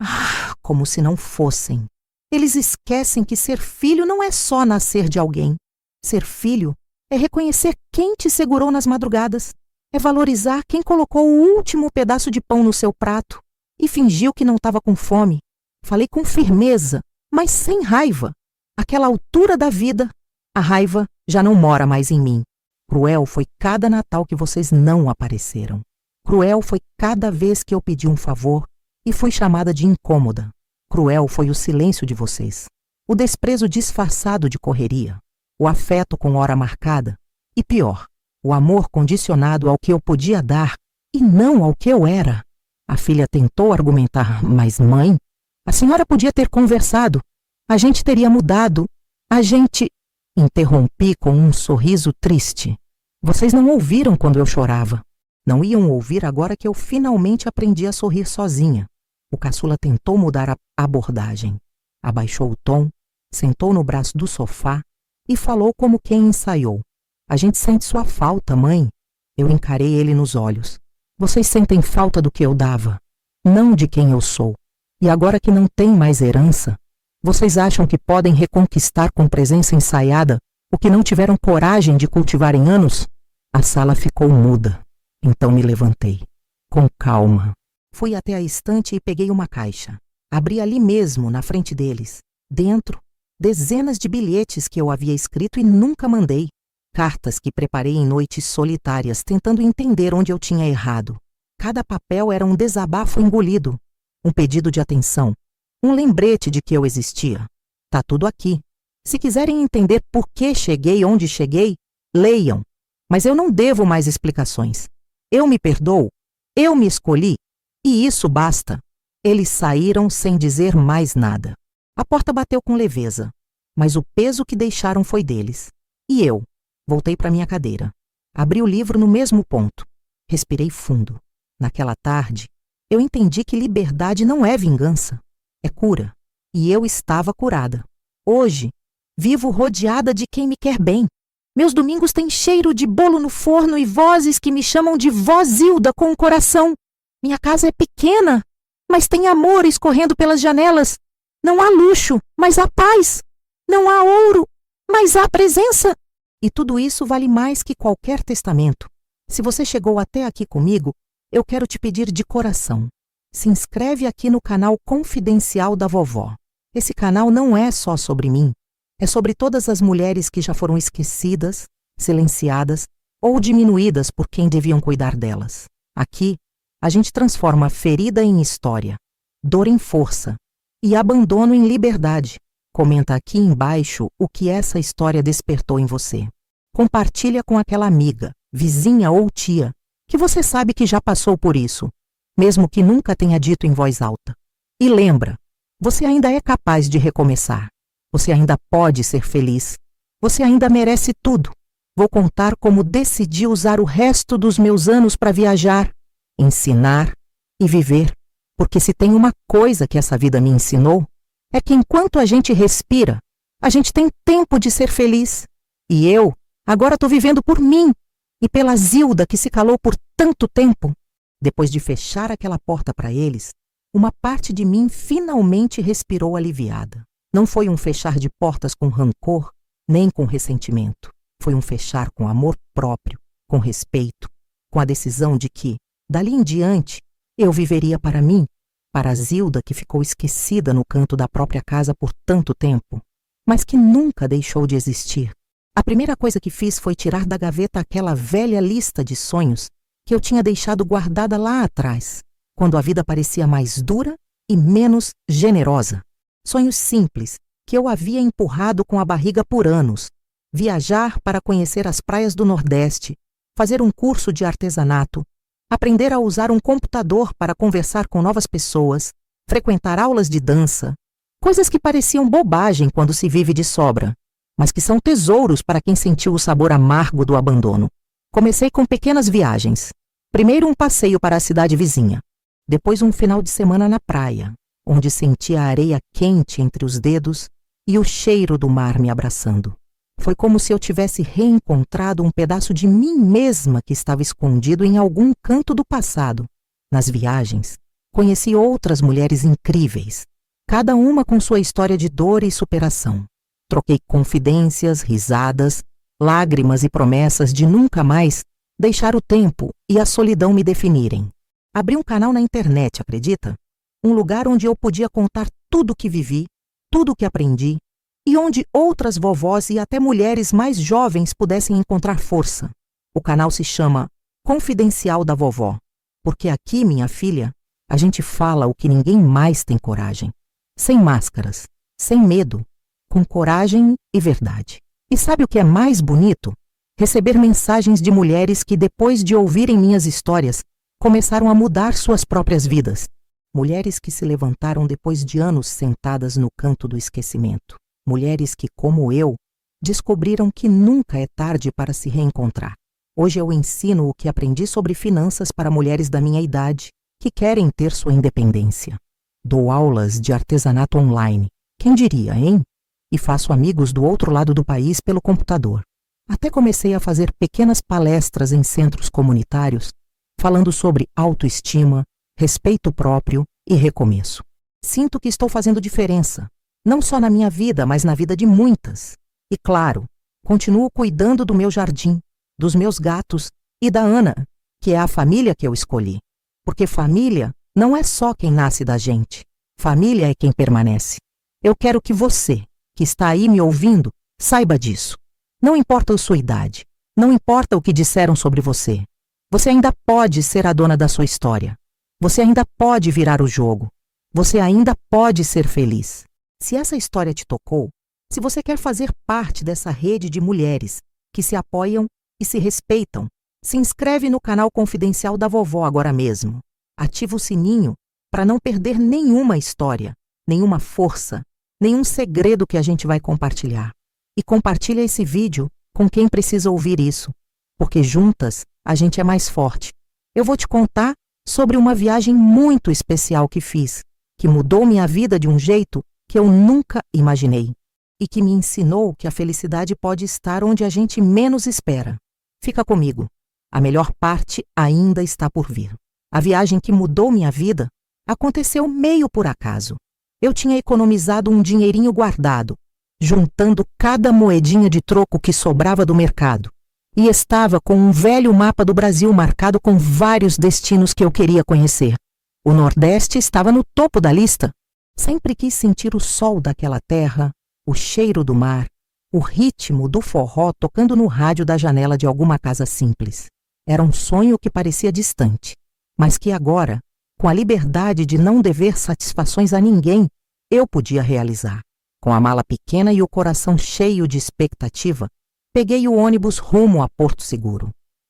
Speaker 1: Ah, como se não fossem. Eles esquecem que ser filho não é só nascer de alguém. Ser filho é reconhecer quem te segurou nas madrugadas, é valorizar quem colocou o último pedaço de pão no seu prato e fingiu que não estava com fome. Falei com firmeza, mas sem raiva. Àquela altura da vida, a raiva já não mora mais em mim. Cruel foi cada Natal que vocês não apareceram. Cruel foi cada vez que eu pedi um favor e fui chamada de incômoda. Cruel foi o silêncio de vocês, o desprezo disfarçado de correria, o afeto com hora marcada e, pior, o amor condicionado ao que eu podia dar e não ao que eu era. A filha tentou argumentar, mas mãe, a senhora podia ter conversado. A gente teria mudado. A gente... Interrompi com um sorriso triste. Vocês não ouviram quando eu chorava. Não iam ouvir agora que eu finalmente aprendi a sorrir sozinha. O caçula tentou mudar a abordagem. Abaixou o tom, sentou no braço do sofá e falou como quem ensaiou. A gente sente sua falta, mãe. Eu encarei ele nos olhos. Vocês sentem falta do que eu dava, não de quem eu sou. E agora que não tem mais herança, vocês acham que podem reconquistar com presença ensaiada o que não tiveram coragem de cultivar em anos? A sala ficou muda. Então me levantei. Com calma. Fui até a estante e peguei uma caixa. Abri ali mesmo, na frente deles. Dentro, dezenas de bilhetes que eu havia escrito e nunca mandei. Cartas que preparei em noites solitárias, tentando entender onde eu tinha errado. Cada papel era um desabafo engolido, um pedido de atenção, um lembrete de que eu existia. Tá tudo aqui. Se quiserem entender por que cheguei onde cheguei, leiam. Mas eu não devo mais explicações. Eu me perdoo, eu me escolhi, e isso basta. Eles saíram sem dizer mais nada. A porta bateu com leveza, mas o peso que deixaram foi deles. E eu voltei para minha cadeira. Abri o livro no mesmo ponto. Respirei fundo. Naquela tarde, eu entendi que liberdade não é vingança, é cura. E eu estava curada. Hoje, vivo rodeada de quem me quer bem. Meus domingos têm cheiro de bolo no forno e vozes que me chamam de Vó Zilda com o coração. Minha casa é pequena, mas tem amor escorrendo pelas janelas. Não há luxo, mas há paz. Não há ouro, mas há presença. E tudo isso vale mais que qualquer testamento. Se você chegou até aqui comigo, eu quero te pedir de coração. Se inscreve aqui no canal Confidencial da Vovó. Esse canal não é só sobre mim. É sobre todas as mulheres que já foram esquecidas, silenciadas ou diminuídas por quem deviam cuidar delas. Aqui, a gente transforma ferida em história, dor em força e abandono em liberdade. Comenta aqui embaixo o que essa história despertou em você. Compartilha com aquela amiga, vizinha ou tia, que você sabe que já passou por isso, mesmo que nunca tenha dito em voz alta. E lembra, você ainda é capaz de recomeçar. Você ainda pode ser feliz. Você ainda merece tudo. Vou contar como decidi usar o resto dos meus anos para viajar, ensinar e viver. Porque se tem uma coisa que essa vida me ensinou, é que enquanto a gente respira, a gente tem tempo de ser feliz. E eu agora estou vivendo por mim e pela Zilda que se calou por tanto tempo. Depois de fechar aquela porta para eles, uma parte de mim finalmente respirou aliviada. Não foi um fechar de portas com rancor, nem com ressentimento. Foi um fechar com amor próprio, com respeito, com a decisão de que, dali em diante, eu viveria para mim, para a Zilda que ficou esquecida no canto da própria casa por tanto tempo, mas que nunca deixou de existir. A primeira coisa que fiz foi tirar da gaveta aquela velha lista de sonhos que eu tinha deixado guardada lá atrás, quando a vida parecia mais dura e menos generosa. Sonhos simples que eu havia empurrado com a barriga por anos. Viajar para conhecer as praias do Nordeste, fazer um curso de artesanato, aprender a usar um computador para conversar com novas pessoas, frequentar aulas de dança, coisas que pareciam bobagem quando se vive de sobra, mas que são tesouros para quem sentiu o sabor amargo do abandono. Comecei com pequenas viagens. Primeiro um passeio para a cidade vizinha, depois um final de semana na praia, onde senti a areia quente entre os dedos e o cheiro do mar me abraçando. Foi como se eu tivesse reencontrado um pedaço de mim mesma que estava escondido em algum canto do passado. Nas viagens, conheci outras mulheres incríveis, cada uma com sua história de dor e superação. Troquei confidências, risadas, lágrimas e promessas de nunca mais deixar o tempo e a solidão me definirem. Abri um canal na internet, acredita? Um lugar onde eu podia contar tudo o que vivi, tudo o que aprendi, e onde outras vovós e até mulheres mais jovens pudessem encontrar força. O canal se chama Confidencial da Vovó, porque aqui, minha filha, a gente fala o que ninguém mais tem coragem. Sem máscaras, sem medo, com coragem e verdade. E sabe o que é mais bonito? Receber mensagens de mulheres que, depois de ouvirem minhas histórias, começaram a mudar suas próprias vidas. Mulheres que se levantaram depois de anos sentadas no canto do esquecimento. Mulheres que, como eu, descobriram que nunca é tarde para se reencontrar. Hoje eu ensino o que aprendi sobre finanças para mulheres da minha idade que querem ter sua independência. Dou aulas de artesanato online. Quem diria, hein? E faço amigos do outro lado do país pelo computador. Até comecei a fazer pequenas palestras em centros comunitários, falando sobre autoestima, respeito próprio e recomeço. Sinto que estou fazendo diferença, não só na minha vida, mas na vida de muitas. E claro, continuo cuidando do meu jardim, dos meus gatos e da Ana, que é a família que eu escolhi. Porque família não é só quem nasce da gente. Família é quem permanece. Eu quero que você, que está aí me ouvindo, saiba disso. Não importa a sua idade, não importa o que disseram sobre você. Você ainda pode ser a dona da sua história. Você ainda pode virar o jogo. Você ainda pode ser feliz. Se essa história te tocou, se você quer fazer parte dessa rede de mulheres que se apoiam e se respeitam, se inscreve no canal Confidencial da Vovó agora mesmo. Ativa o sininho para não perder nenhuma história, nenhuma força, nenhum segredo que a gente vai compartilhar. E compartilha esse vídeo com quem precisa ouvir isso, porque juntas a gente é mais forte. Eu vou te contar sobre uma viagem muito especial que fiz, que mudou minha vida de um jeito que eu nunca imaginei e que me ensinou que a felicidade pode estar onde a gente menos espera. Fica comigo. A melhor parte ainda está por vir. A viagem que mudou minha vida aconteceu meio por acaso. Eu tinha economizado um dinheirinho guardado, juntando cada moedinha de troco que sobrava do mercado, e estava com um velho mapa do Brasil marcado com vários destinos que eu queria conhecer. O Nordeste estava no topo da lista. Sempre quis sentir o sol daquela terra, o cheiro do mar, o ritmo do forró tocando no rádio da janela de alguma casa simples. Era um sonho que parecia distante, mas que agora, com a liberdade de não dever satisfações a ninguém, eu podia realizar. Com a mala pequena e o coração cheio de expectativa, peguei o ônibus rumo a Porto Seguro.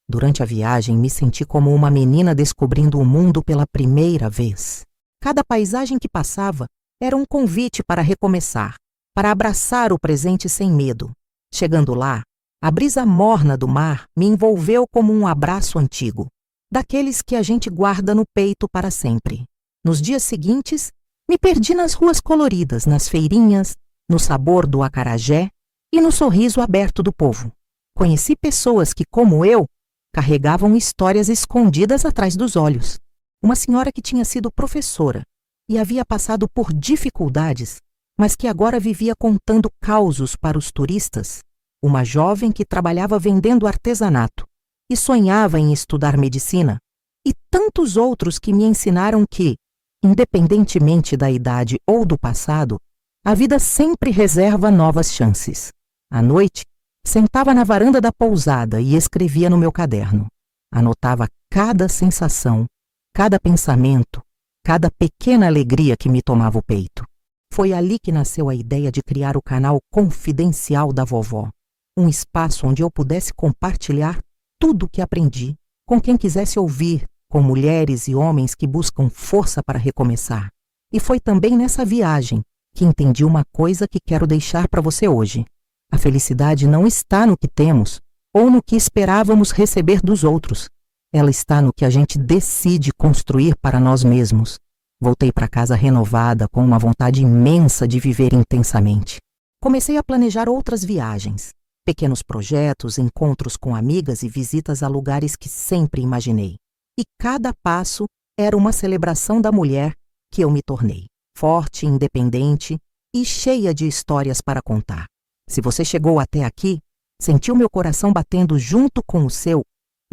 Speaker 1: Durante a viagem, me senti como uma menina descobrindo o mundo pela primeira vez. Cada paisagem que passava era um convite para recomeçar, para abraçar o presente sem medo. Chegando lá, a brisa morna do mar me envolveu como um abraço antigo, daqueles que a gente guarda no peito para sempre. Nos dias seguintes, me perdi nas ruas coloridas, nas feirinhas, no sabor do acarajé e no sorriso aberto do povo. Conheci pessoas que, como eu, carregavam histórias escondidas atrás dos olhos. Uma senhora que tinha sido professora e havia passado por dificuldades, mas que agora vivia contando causos para os turistas. Uma jovem que trabalhava vendendo artesanato e sonhava em estudar medicina. E tantos outros que me ensinaram que, independentemente da idade ou do passado, a vida sempre reserva novas chances. À noite, sentava na varanda da pousada e escrevia no meu caderno. Anotava cada sensação, cada pensamento, cada pequena alegria que me tomava o peito. Foi ali que nasceu a ideia de criar o canal Confidencial da Vovó, um espaço onde eu pudesse compartilhar tudo o que aprendi, com quem quisesse ouvir, com mulheres e homens que buscam força para recomeçar. E foi também nessa viagem que entendi uma coisa que quero deixar para você hoje. A felicidade não está no que temos ou no que esperávamos receber dos outros. Ela está no que a gente decide construir para nós mesmos. Voltei para casa renovada, com uma vontade imensa de viver intensamente. Comecei a planejar outras viagens. pequenos projetos, encontros com amigas e visitas a lugares que sempre imaginei. E cada passo era uma celebração da mulher que eu me tornei, forte, independente e cheia de histórias para contar. Se você chegou até aqui, sentiu meu coração batendo junto com o seu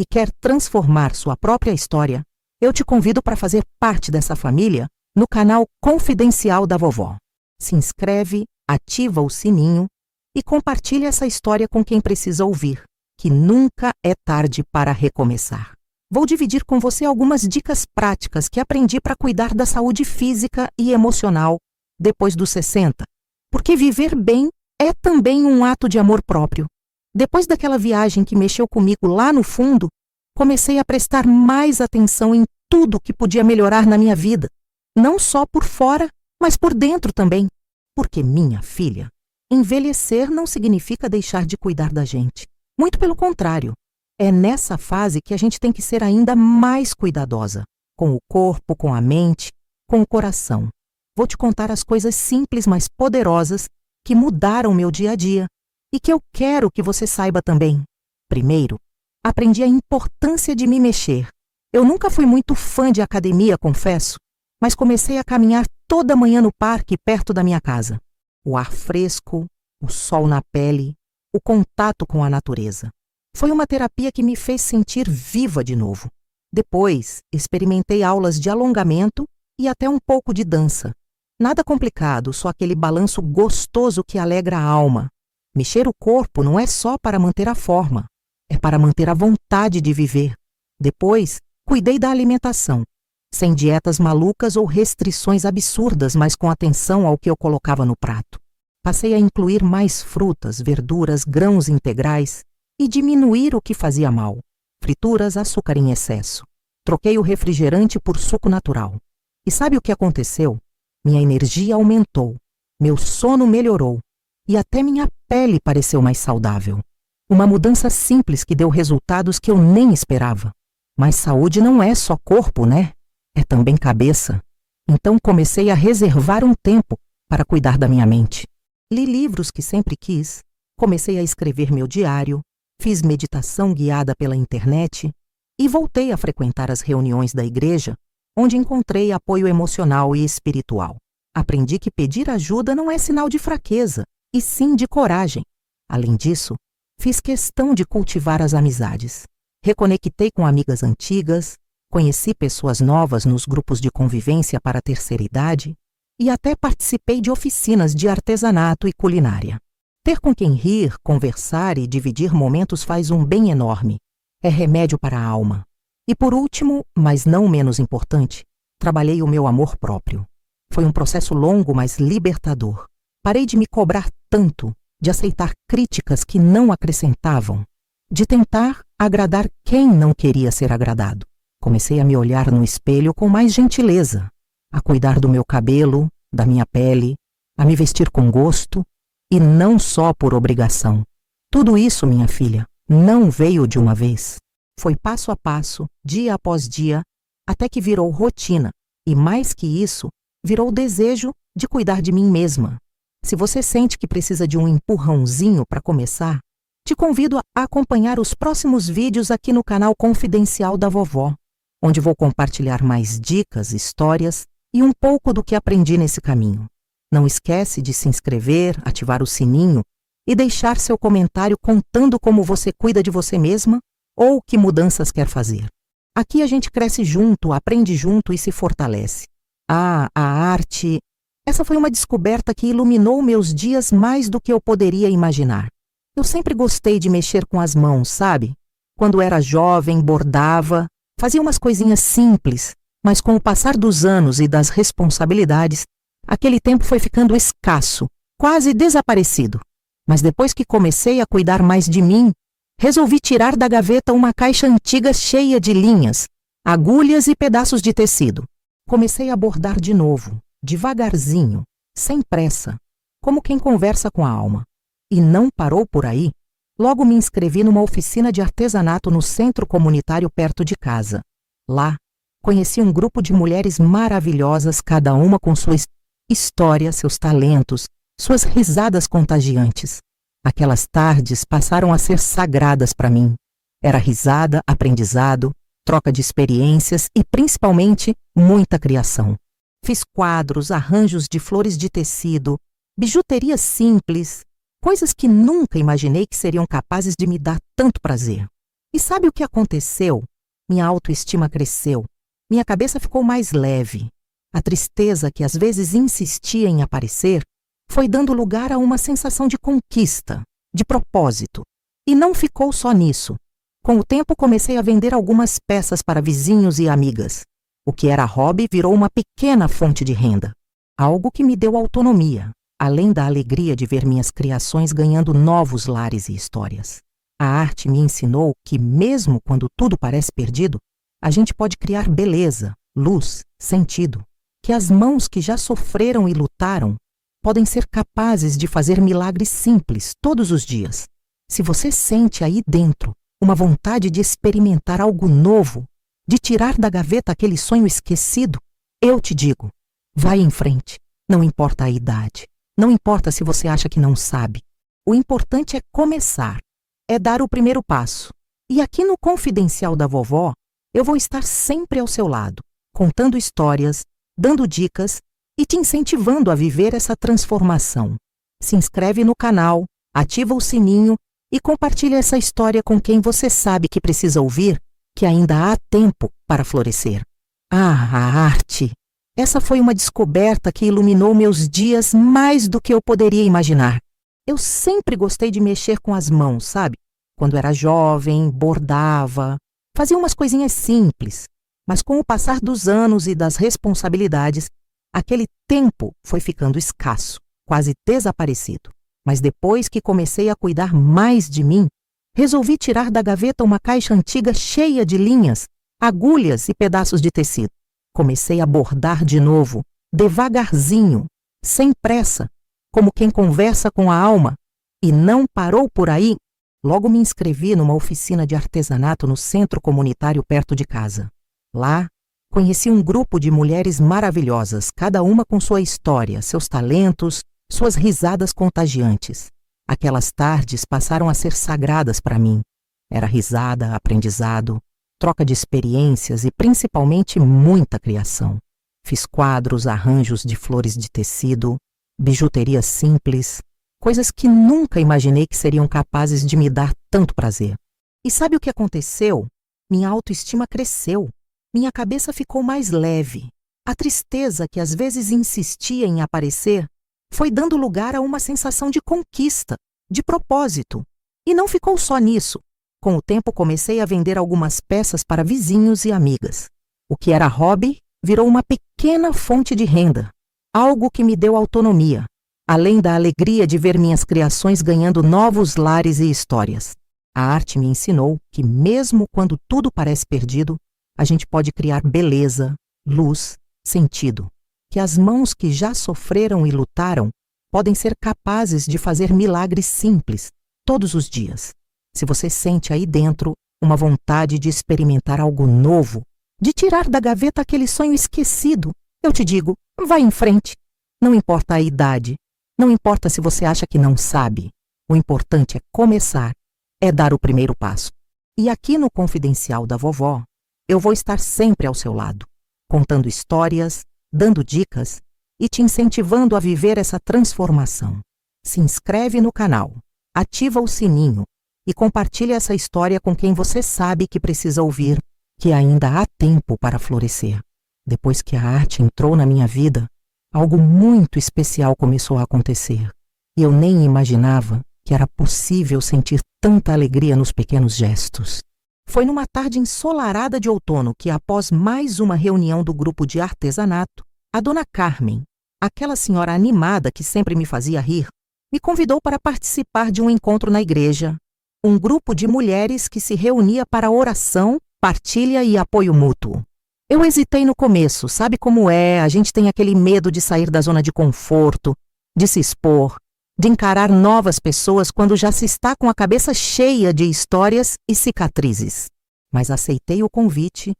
Speaker 1: e quer transformar sua própria história, eu te convido para fazer parte dessa família no canal Confidencial da Vovó. Se inscreve, ativa o sininho e compartilha essa história com quem precisa ouvir, que nunca é tarde para recomeçar. Vou dividir com você algumas dicas práticas que aprendi para cuidar da saúde física e emocional depois dos 60, porque viver bem é também um ato de amor próprio. Depois daquela viagem que mexeu comigo lá no fundo, comecei a prestar mais atenção em tudo que podia melhorar na minha vida, não só por fora, mas por dentro também. Porque, minha filha, envelhecer não significa deixar de cuidar da gente. Muito pelo contrário, é nessa fase que a gente tem que ser ainda mais cuidadosa, com o corpo, com a mente, com o coração. Vou te contar as coisas simples, mas poderosas que mudaram meu dia a dia e que eu quero que você saiba também. Primeiro, aprendi a importância de me mexer. Eu nunca fui muito fã de academia, confesso, mas comecei a caminhar toda manhã no parque perto da minha casa. O ar fresco, o sol na pele, o contato com a natureza. Foi uma terapia que me fez sentir viva de novo. Depois, experimentei aulas de alongamento e até um pouco de dança. Nada complicado, só aquele balanço gostoso que alegra a alma. Mexer o corpo não é só para manter a forma, é para manter a vontade de viver. Depois, cuidei da alimentação, sem dietas malucas ou restrições absurdas, mas com atenção ao que eu colocava no prato. Passei a incluir mais frutas, verduras, grãos integrais e diminuir o que fazia mal. Frituras, açúcar em excesso. Troquei o refrigerante por suco natural. E sabe o que aconteceu? Minha energia aumentou, meu sono melhorou e até minha pele pareceu mais saudável. Uma mudança simples que deu resultados que eu nem esperava. Mas saúde não é só corpo, né? É também cabeça. Então comecei a reservar um tempo para cuidar da minha mente. Li livros que sempre quis, comecei a escrever meu diário, fiz meditação guiada pela internet e voltei a frequentar as reuniões da igreja, onde encontrei apoio emocional e espiritual. Aprendi que pedir ajuda não é sinal de fraqueza, e sim de coragem. Além disso, fiz questão de cultivar as amizades. Reconectei com amigas antigas, conheci pessoas novas nos grupos de convivência para a terceira idade e até participei de oficinas de artesanato e culinária. Ter com quem rir, conversar e dividir momentos faz um bem enorme. É remédio para a alma. E por último, mas não menos importante, trabalhei o meu amor próprio. Foi um processo longo, mas libertador. Parei de me cobrar tanto, de aceitar críticas que não acrescentavam, de tentar agradar quem não queria ser agradado. Comecei a me olhar no espelho com mais gentileza, a cuidar do meu cabelo, da minha pele, a me vestir com gosto e não só por obrigação. Tudo isso, minha filha, não veio de uma vez. Foi passo a passo, dia após dia, até que virou rotina e, mais que isso, virou desejo de cuidar de mim mesma. Se você sente que precisa de um empurrãozinho para começar, te convido a acompanhar os próximos vídeos aqui no canal Confidencial da Vovó, onde vou compartilhar mais dicas, histórias e um pouco do que aprendi nesse caminho. Não esquece de se inscrever, ativar o sininho e deixar seu comentário contando como você cuida de você mesma ou que mudanças quer fazer. Aqui a gente cresce junto, aprende junto e se fortalece. A arte... Essa foi uma descoberta que iluminou meus dias mais do que eu poderia imaginar. Eu sempre gostei de mexer com as mãos, sabe? Quando era jovem, bordava, fazia umas coisinhas simples, mas com o passar dos anos e das responsabilidades, aquele tempo foi ficando escasso, quase desaparecido. Mas depois que comecei a cuidar mais de mim, resolvi tirar da gaveta uma caixa antiga cheia de linhas, agulhas e pedaços de tecido. Comecei a bordar de novo, devagarzinho, sem pressa, como quem conversa com a alma. E não parou por aí. Logo me inscrevi numa oficina de artesanato no centro comunitário perto de casa. Lá, conheci um grupo de mulheres maravilhosas, cada uma com sua história, seus talentos, suas risadas contagiantes. Aquelas tardes passaram a ser sagradas para mim. Era risada, aprendizado, troca de experiências e, principalmente, muita criação. Fiz quadros, arranjos de flores de tecido, bijuteria simples, coisas que nunca imaginei que seriam capazes de me dar tanto prazer. E sabe o que aconteceu? Minha autoestima cresceu. Minha cabeça ficou mais leve. A tristeza que às vezes insistia em aparecer foi dando lugar a uma sensação de conquista, de propósito. E não ficou só nisso. Com o tempo comecei a vender algumas peças para vizinhos e amigas. O que era hobby virou uma pequena fonte de renda. Algo que me deu autonomia, além da alegria de ver minhas criações ganhando novos lares e histórias. A arte me ensinou que, mesmo quando tudo parece perdido, a gente pode criar beleza, luz, sentido. Que as mãos que já sofreram e lutaram podem ser capazes de fazer milagres simples todos os dias. Se você sente aí dentro uma vontade de experimentar algo novo, de tirar da gaveta aquele sonho esquecido, eu te digo, vai em frente. Não importa a idade, não importa se você acha que não sabe. O importante é começar, é dar o primeiro passo. E aqui no Confidencial da Vovó, eu vou estar sempre ao seu lado, contando histórias, dando dicas e te incentivando a viver essa transformação. Se inscreve no canal, ativa o sininho e compartilha essa história com quem você sabe que precisa ouvir, que ainda há tempo para florescer. Ah, a arte! Essa foi uma descoberta que iluminou meus dias mais do que eu poderia imaginar. Eu sempre gostei de mexer com as mãos, sabe? Quando era jovem, bordava, fazia umas coisinhas simples. Mas com o passar dos anos e das responsabilidades, aquele tempo foi ficando escasso, quase desaparecido. Mas depois que comecei a cuidar mais de mim, resolvi tirar da gaveta uma caixa antiga cheia de linhas, agulhas e pedaços de tecido. Comecei a bordar de novo, devagarzinho, sem pressa, como quem conversa com a alma. E não parou por aí. Logo me inscrevi numa oficina de artesanato no centro comunitário perto de casa. Lá, conheci um grupo de mulheres maravilhosas, cada uma com sua história, seus talentos, suas risadas contagiantes. Aquelas tardes passaram a ser sagradas para mim. Era risada, aprendizado, troca de experiências e principalmente muita criação. Fiz quadros, arranjos de flores de tecido, bijuteria simples, coisas que nunca imaginei que seriam capazes de me dar tanto prazer. E sabe o que aconteceu? Minha autoestima cresceu. Minha cabeça ficou mais leve. A tristeza que às vezes insistia em aparecer foi dando lugar a uma sensação de conquista, de propósito. E não ficou só nisso. Com o tempo comecei a vender algumas peças para vizinhos e amigas. O que era hobby virou uma pequena fonte de renda, algo que me deu autonomia, além da alegria de ver minhas criações ganhando novos lares e histórias. A arte me ensinou que, mesmo quando tudo parece perdido, a gente pode criar beleza, luz, sentido. Que as mãos que já sofreram e lutaram podem ser capazes de fazer milagres simples, todos os dias. Se você sente aí dentro uma vontade de experimentar algo novo, de tirar da gaveta aquele sonho esquecido, eu te digo, vai em frente. Não importa a idade, não importa se você acha que não sabe. O importante é começar, é dar o primeiro passo. E aqui no Confidencial da Vovó, eu vou estar sempre ao seu lado, contando histórias, dando dicas e te incentivando a viver essa transformação. Se inscreve no canal, ativa o sininho e compartilha essa história com quem você sabe que precisa ouvir, que ainda há tempo para florescer. Depois que a arte entrou na minha vida, algo muito especial começou a acontecer. E eu nem imaginava que era possível sentir tanta alegria nos pequenos gestos. Foi numa tarde ensolarada de outono que, após mais uma reunião do grupo de artesanato, a dona Carmen, aquela senhora animada que sempre me fazia rir, me convidou para participar de um encontro na igreja, um grupo de mulheres que se reunia para oração, partilha e apoio mútuo. Eu hesitei no começo, sabe como é? A gente tem aquele medo de sair da zona de conforto, de se expor, de encarar novas pessoas quando já se está com a cabeça cheia de histórias e cicatrizes. Mas aceitei o convite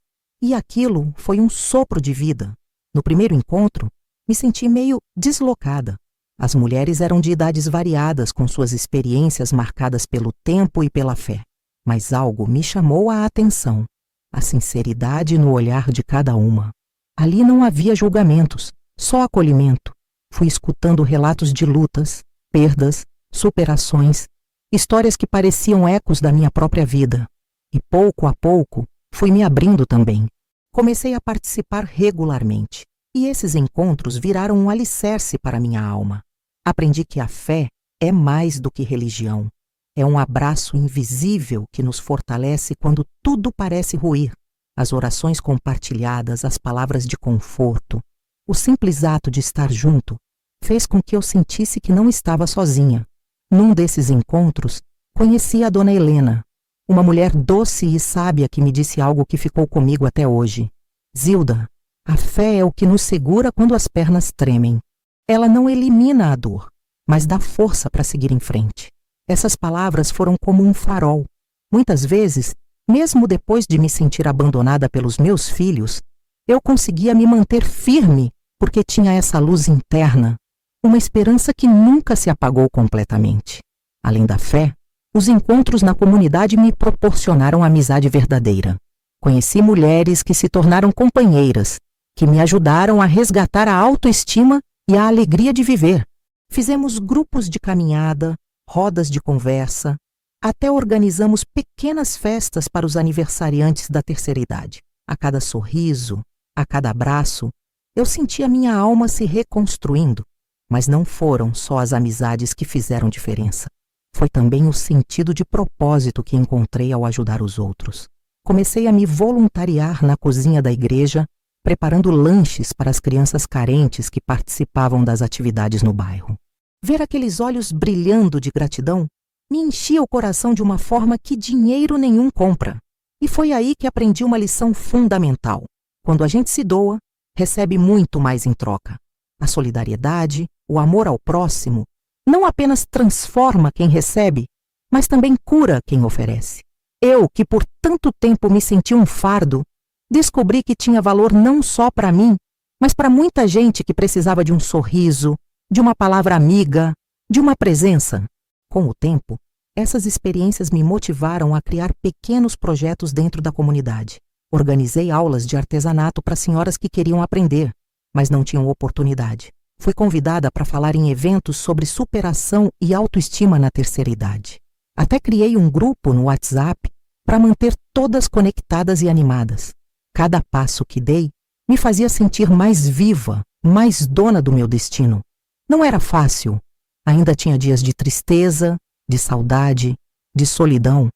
Speaker 1: e aquilo foi um sopro de vida. No primeiro encontro, me senti meio deslocada. As mulheres eram de idades variadas, com suas experiências marcadas pelo tempo e pela fé. Mas algo me chamou a atenção: a sinceridade no olhar de cada uma. Ali não havia julgamentos, só acolhimento. Fui escutando relatos de lutas, perdas, superações, histórias que pareciam ecos da minha própria vida. E pouco a pouco fui me abrindo também. Comecei a participar regularmente, e esses encontros viraram um alicerce para minha alma. Aprendi que a fé é mais do que religião. É um abraço invisível que nos fortalece quando tudo parece ruir. As orações compartilhadas, as palavras de conforto, o simples ato de estar junto fez com que eu sentisse que não estava sozinha. Num desses encontros, conheci a Dona Helena, uma mulher doce e sábia que me disse algo que ficou comigo até hoje. Zilda, a fé é o que nos segura quando as pernas tremem. Ela não elimina a dor, mas dá força para seguir em frente. Essas palavras foram como um farol. Muitas vezes, mesmo depois de me sentir abandonada pelos meus filhos, eu conseguia me manter firme porque tinha essa luz interna, uma esperança que nunca se apagou completamente. Além da fé, os encontros na comunidade me proporcionaram amizade verdadeira. Conheci mulheres que se tornaram companheiras, que me ajudaram a resgatar a autoestima e a alegria de viver. Fizemos grupos de caminhada, rodas de conversa, até organizamos pequenas festas para os aniversariantes da terceira idade. A cada sorriso, a cada abraço, eu sentia minha alma se reconstruindo. Mas não foram só as amizades que fizeram diferença. Foi também o sentido de propósito que encontrei ao ajudar os outros. Comecei a me voluntariar na cozinha da igreja, preparando lanches para as crianças carentes que participavam das atividades no bairro. Ver aqueles olhos brilhando de gratidão me enchia o coração de uma forma que dinheiro nenhum compra. E foi aí que aprendi uma lição fundamental. Quando a gente se doa, recebe muito mais em troca. A solidariedade, o amor ao próximo, não apenas transforma quem recebe, mas também cura quem oferece. Eu, que por tanto tempo me senti um fardo, descobri que tinha valor não só para mim, mas para muita gente que precisava de um sorriso, de uma palavra amiga, de uma presença. Com o tempo, essas experiências me motivaram a criar pequenos projetos dentro da comunidade. Organizei aulas de artesanato para senhoras que queriam aprender, mas não tinham oportunidade. Fui convidada para falar em eventos sobre superação e autoestima na terceira idade. Até criei um grupo no WhatsApp para manter todas conectadas e animadas. Cada passo que dei me fazia sentir mais viva, mais dona do meu destino. Não era fácil. Ainda tinha dias de tristeza, de saudade, de solidão,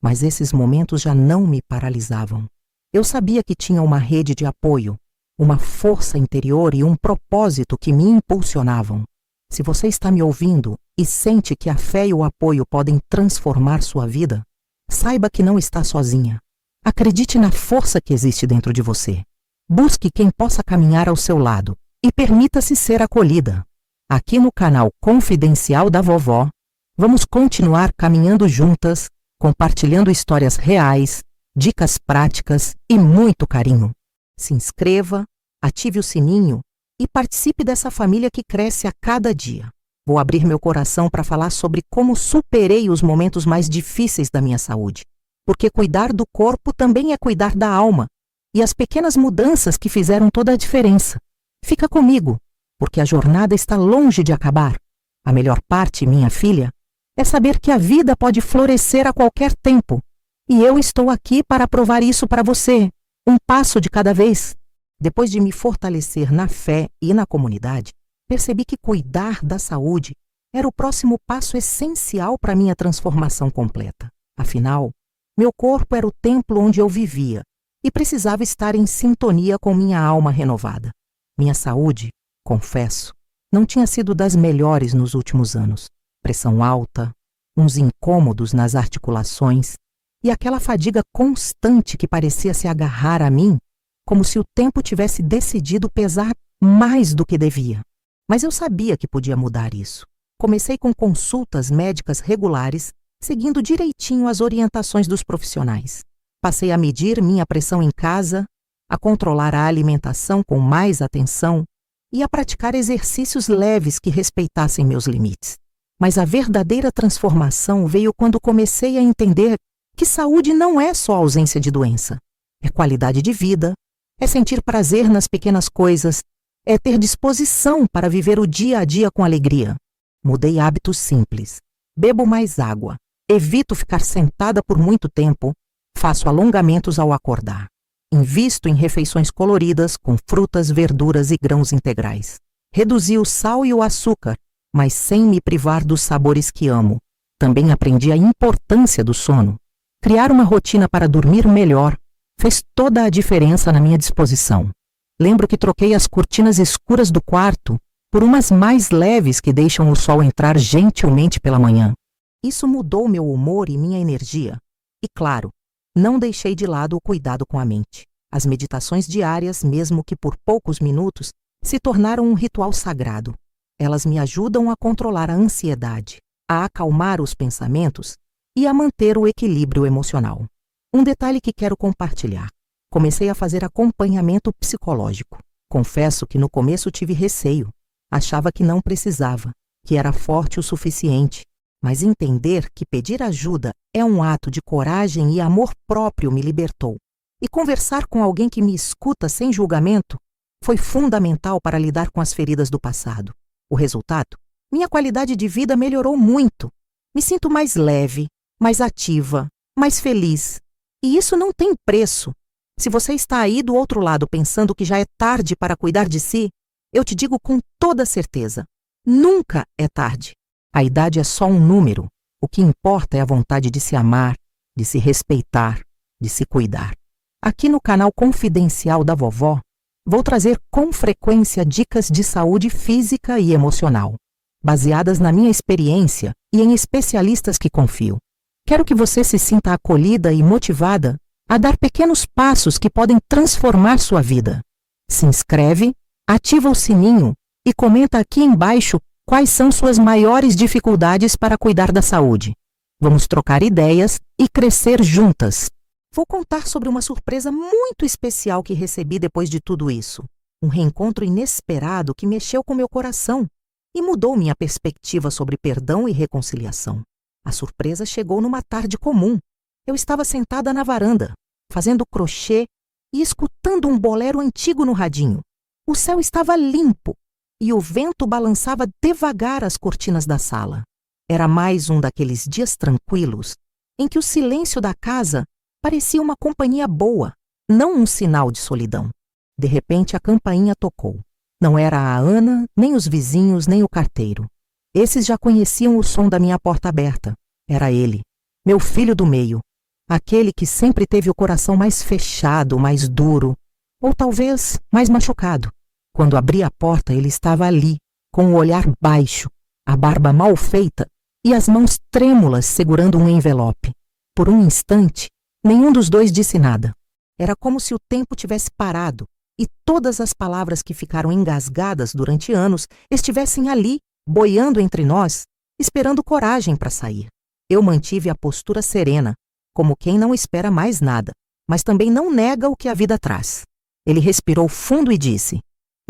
Speaker 1: mas esses momentos já não me paralisavam. Eu sabia que tinha uma rede de apoio, uma força interior e um propósito que me impulsionavam. Se você está me ouvindo e sente que a fé e o apoio podem transformar sua vida, saiba que não está sozinha. Acredite na força que existe dentro de você. Busque quem possa caminhar ao seu lado e permita-se ser acolhida. Aqui no canal Confidencial da Vovó, vamos continuar caminhando juntas, compartilhando histórias reais, dicas práticas e muito carinho. Se inscreva, ative o sininho e participe dessa família que cresce a cada dia. Vou abrir meu coração para falar sobre como superei os momentos mais difíceis da minha saúde. Porque cuidar do corpo também é cuidar da alma. E as pequenas mudanças que fizeram toda a diferença. Fica comigo, porque a jornada está longe de acabar. A melhor parte, minha filha, é saber que a vida pode florescer a qualquer tempo. E eu estou aqui para provar isso para você, um passo de cada vez. Depois de me fortalecer na fé e na comunidade, percebi que cuidar da saúde era o próximo passo essencial para minha transformação completa. Afinal, meu corpo era o templo onde eu vivia e precisava estar em sintonia com minha alma renovada. Minha saúde, confesso, não tinha sido das melhores nos últimos anos. Pressão alta, uns incômodos nas articulações e aquela fadiga constante que parecia se agarrar a mim, como se o tempo tivesse decidido pesar mais do que devia. Mas eu sabia que podia mudar isso. Comecei com consultas médicas regulares, seguindo direitinho as orientações dos profissionais. Passei a medir minha pressão em casa, a controlar a alimentação com mais atenção e a praticar exercícios leves que respeitassem meus limites. Mas a verdadeira transformação veio quando comecei a entender que saúde não é só ausência de doença. É qualidade de vida, é sentir prazer nas pequenas coisas, é ter disposição para viver o dia a dia com alegria. Mudei hábitos simples. Bebo mais água, evito ficar sentada por muito tempo, faço alongamentos ao acordar. Invisto em refeições coloridas com frutas, verduras e grãos integrais. Reduzi o sal e o açúcar, mas sem me privar dos sabores que amo. Também aprendi a importância do sono. Criar uma rotina para dormir melhor fez toda a diferença na minha disposição. Lembro que troquei as cortinas escuras do quarto por umas mais leves que deixam o sol entrar gentilmente pela manhã. Isso mudou meu humor e minha energia. E claro, não deixei de lado o cuidado com a mente. As meditações diárias, mesmo que por poucos minutos, se tornaram um ritual sagrado. Elas me ajudam a controlar a ansiedade, a acalmar os pensamentos e a manter o equilíbrio emocional. Um detalhe que quero compartilhar. Comecei a fazer acompanhamento psicológico. Confesso que no começo tive receio. Achava que não precisava, que era forte o suficiente. Mas entender que pedir ajuda é um ato de coragem e amor próprio me libertou. E conversar com alguém que me escuta sem julgamento foi fundamental para lidar com as feridas do passado. O resultado? Minha qualidade de vida melhorou muito. Me sinto mais leve, mais ativa, mais feliz. E isso não tem preço. Se você está aí do outro lado pensando que já é tarde para cuidar de si, eu te digo com toda certeza, nunca é tarde. A idade é só um número. O que importa é a vontade de se amar, de se respeitar, de se cuidar. Aqui no canal Confidencial da Vovó, vou trazer com frequência dicas de saúde física e emocional, baseadas na minha experiência e em especialistas que confio. Quero que você se sinta acolhida e motivada a dar pequenos passos que podem transformar sua vida. Se inscreve, ativa o sininho e comenta aqui embaixo quais são suas maiores dificuldades para cuidar da saúde. Vamos trocar ideias e crescer juntas. Vou contar sobre uma surpresa muito especial que recebi depois de tudo isso. Um reencontro inesperado que mexeu com meu coração e mudou minha perspectiva sobre perdão e reconciliação. A surpresa chegou numa tarde comum. Eu estava sentada na varanda, fazendo crochê e escutando um bolero antigo no radinho. O céu estava limpo e o vento balançava devagar as cortinas da sala. Era mais um daqueles dias tranquilos em que o silêncio da casa parecia uma companhia boa, não um sinal de solidão. De repente a campainha tocou. Não era a Ana, nem os vizinhos, nem o carteiro. Esses já conheciam o som da minha porta aberta. Era ele, meu filho do meio, aquele que sempre teve o coração mais fechado, mais duro, ou talvez mais machucado. Quando abri a porta, ele estava ali, com o olhar baixo, a barba mal feita e as mãos trêmulas segurando um envelope. Por um instante, nenhum dos dois disse nada. Era como se o tempo tivesse parado e todas as palavras que ficaram engasgadas durante anos estivessem ali, boiando entre nós, esperando coragem para sair. Eu mantive a postura serena, como quem não espera mais nada, mas também não nega o que a vida traz. Ele respirou fundo e disse: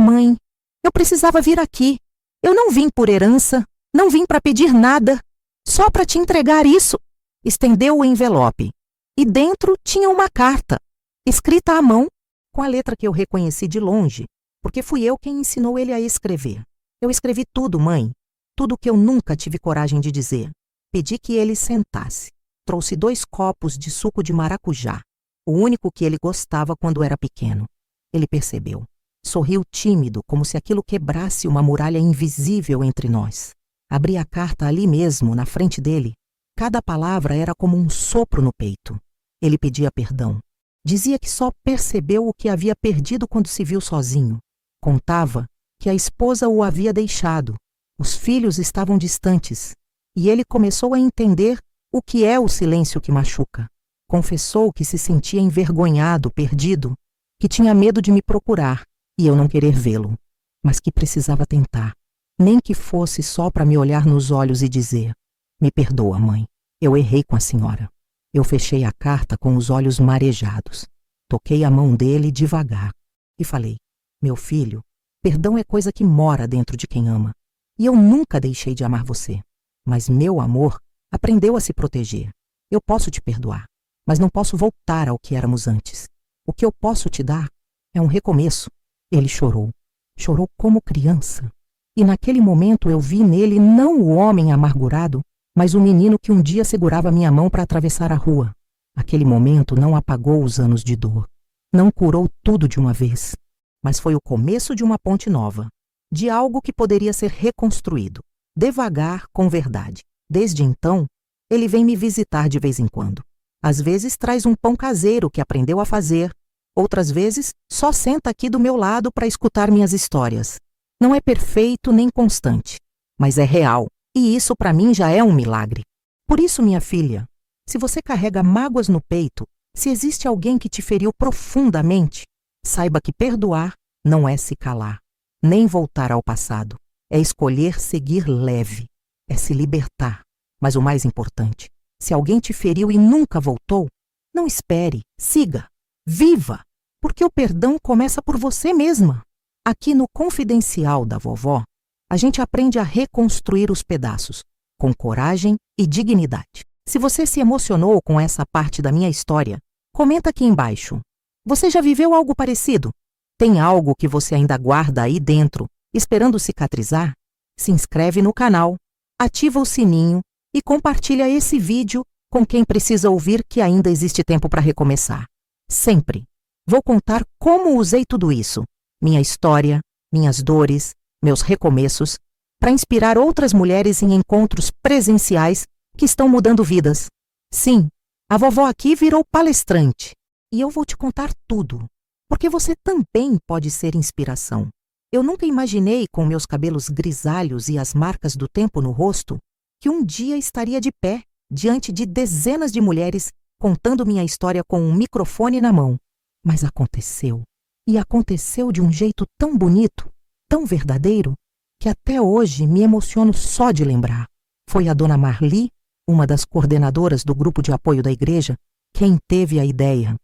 Speaker 1: "Mãe, eu precisava vir aqui. Eu não vim por herança, não vim para pedir nada, só para te entregar isso." Estendeu o envelope e dentro tinha uma carta, escrita à mão, com a letra que eu reconheci de longe, porque fui eu quem ensinou ele a escrever. Eu escrevi tudo, mãe, tudo o que eu nunca tive coragem de dizer. Pedi que ele sentasse. Trouxe 2 copos de suco de maracujá, o único que ele gostava quando era pequeno. Ele percebeu. Sorriu tímido, como se aquilo quebrasse uma muralha invisível entre nós. Abri a carta ali mesmo, na frente dele. Cada palavra era como um sopro no peito. Ele pedia perdão. Dizia que só percebeu o que havia perdido quando se viu sozinho. Contava que a esposa o havia deixado. Os filhos estavam distantes. E ele começou a entender o que é o silêncio que machuca. Confessou que se sentia envergonhado, perdido, que tinha medo de me procurar e eu não querer vê-lo, mas que precisava tentar, nem que fosse só para me olhar nos olhos e dizer: "Me perdoa, mãe, eu errei com a senhora." Eu fechei a carta com os olhos marejados. Toquei a mão dele devagar e falei: "Meu filho, Perdão é coisa que mora dentro de quem ama. E eu nunca deixei de amar você. Mas meu amor aprendeu a se proteger. Eu posso te perdoar, mas não posso voltar ao que éramos antes. O que eu posso te dar é um recomeço. Ele chorou. Chorou como criança. E naquele momento eu vi nele não o homem amargurado, mas o menino que um dia segurava minha mão para atravessar a rua. Aquele momento não apagou os anos de dor. Não curou tudo de uma vez. Mas foi o começo de uma ponte nova. De algo que poderia ser reconstruído. Devagar, com verdade. Desde então, ele vem me visitar de vez em quando. Às vezes traz um pão caseiro que aprendeu a fazer. Outras vezes, só senta aqui do meu lado para escutar minhas histórias. Não é perfeito nem constante, mas é real. E isso para mim já é um milagre. Por isso, minha filha, se você carrega mágoas no peito, se existe alguém que te feriu profundamente, saiba que perdoar não é se calar, nem voltar ao passado. É escolher seguir leve, é se libertar. Mas o mais importante, se alguém te feriu e nunca voltou, não espere, siga, viva, porque o perdão começa por você mesma. Aqui no Confidencial da Vovó, a gente aprende a reconstruir os pedaços, com coragem e dignidade. Se você se emocionou com essa parte da minha história, comenta aqui embaixo. Você já viveu algo parecido? Tem algo que você ainda guarda aí dentro, esperando cicatrizar? Se inscreve no canal, ativa o sininho e compartilha esse vídeo com quem precisa ouvir que ainda existe tempo para recomeçar. Sempre. Vou contar como usei tudo isso, minha história, minhas dores, meus recomeços, para inspirar outras mulheres em encontros presenciais que estão mudando vidas. Sim, a vovó aqui virou palestrante e eu vou te contar tudo, porque você também pode ser inspiração. Eu nunca imaginei, com meus cabelos grisalhos e as marcas do tempo no rosto, que um dia estaria de pé diante de dezenas de mulheres contando minha história com um microfone na mão. Mas aconteceu. E aconteceu de um jeito tão bonito, tão verdadeiro, que até hoje me emociono só de lembrar. Foi a dona Marli, uma das coordenadoras do grupo de apoio da igreja, quem teve a ideia.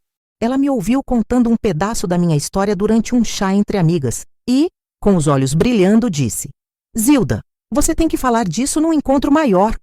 Speaker 1: Ela me ouviu contando um pedaço da minha história durante um chá entre amigas e, com os olhos brilhando, disse: Zilda, você tem que falar disso num encontro maior.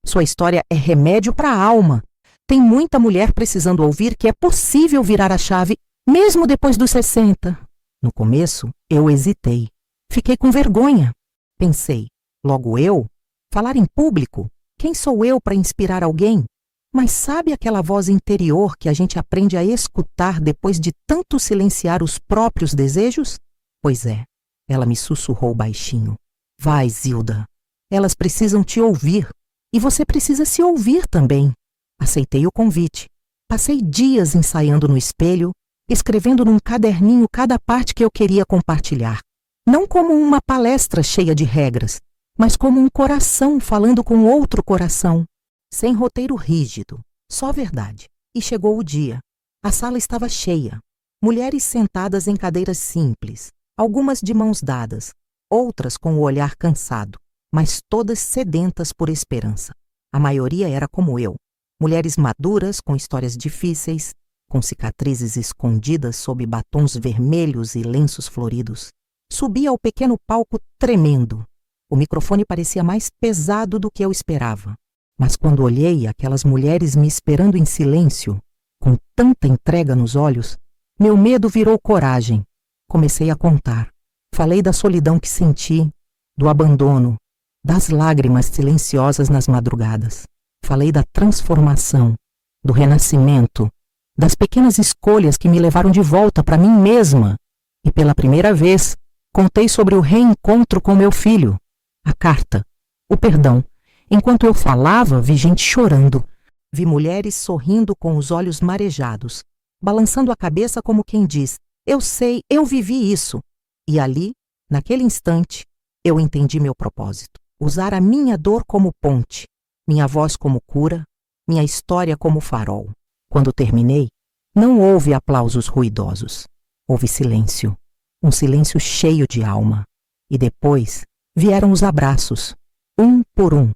Speaker 1: Sua história é remédio para a alma. Tem muita mulher precisando ouvir que é possível virar a chave mesmo depois dos 60. No começo, eu hesitei. Fiquei com vergonha. Pensei, logo eu? Falar em público? Quem sou eu para inspirar alguém? Mas sabe aquela voz interior que a gente aprende a escutar depois de tanto silenciar os próprios desejos? Pois é, ela me sussurrou baixinho. Vai, Zilda. Elas precisam te ouvir. E você precisa se ouvir também. Aceitei o convite. Passei dias ensaiando no espelho, escrevendo num caderninho cada parte que eu queria compartilhar. Não como uma palestra cheia de regras, mas como um coração falando com outro coração. Sem roteiro rígido, só verdade. E chegou o dia. A sala estava cheia. Mulheres sentadas em cadeiras simples, algumas de mãos dadas, outras com o olhar cansado, mas todas sedentas por esperança. A maioria era como eu. Mulheres maduras com histórias difíceis, com cicatrizes escondidas sob batons vermelhos e lenços floridos. Subi ao pequeno palco tremendo. O microfone parecia mais pesado do que eu esperava. Mas quando olhei aquelas mulheres me esperando em silêncio, com tanta entrega nos olhos, meu medo virou coragem. Comecei a contar. Falei da solidão que senti, do abandono, das lágrimas silenciosas nas madrugadas. Falei da transformação, do renascimento, das pequenas escolhas que me levaram de volta para mim mesma. E pela primeira vez, contei sobre o reencontro com meu filho, a carta, o perdão. Enquanto eu falava, vi gente chorando. Vi mulheres sorrindo com os olhos marejados, balançando a cabeça como quem diz: eu sei, eu vivi isso. E ali, naquele instante, eu entendi meu propósito. Usar a minha dor como ponte, minha voz como cura, minha história como farol. Quando terminei, não houve aplausos ruidosos. Houve silêncio, um silêncio cheio de alma. E depois vieram os abraços, um por um,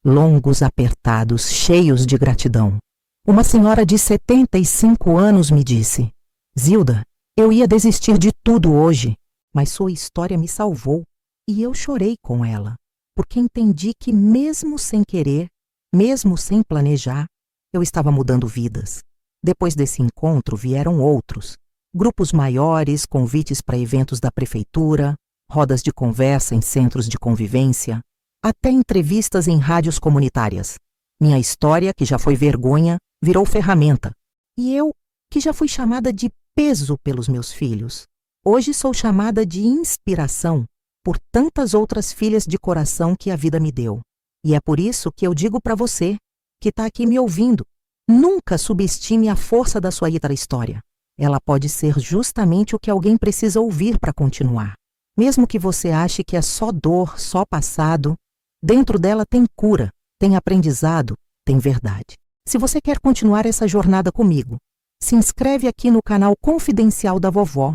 Speaker 1: longos, apertados, cheios de gratidão. Uma senhora de 75 anos me disse: Zilda, eu ia desistir de tudo hoje, mas sua história me salvou e eu chorei com ela, porque entendi que mesmo sem querer, mesmo sem planejar, eu estava mudando vidas. Depois desse encontro vieram outros, grupos maiores, convites para eventos da prefeitura, rodas de conversa em centros de convivência, até entrevistas em rádios comunitárias. Minha história, que já foi vergonha, virou ferramenta. E eu, que já fui chamada de peso pelos meus filhos, hoje sou chamada de inspiração por tantas outras filhas de coração que a vida me deu. E é por isso que eu digo para você, que está aqui me ouvindo, nunca subestime a força da sua história. Ela pode ser justamente o que alguém precisa ouvir para continuar. Mesmo que você ache que é só dor, só passado, dentro dela tem cura, tem aprendizado, tem verdade. Se você quer continuar essa jornada comigo, se inscreve aqui no canal Confidencial da Vovó,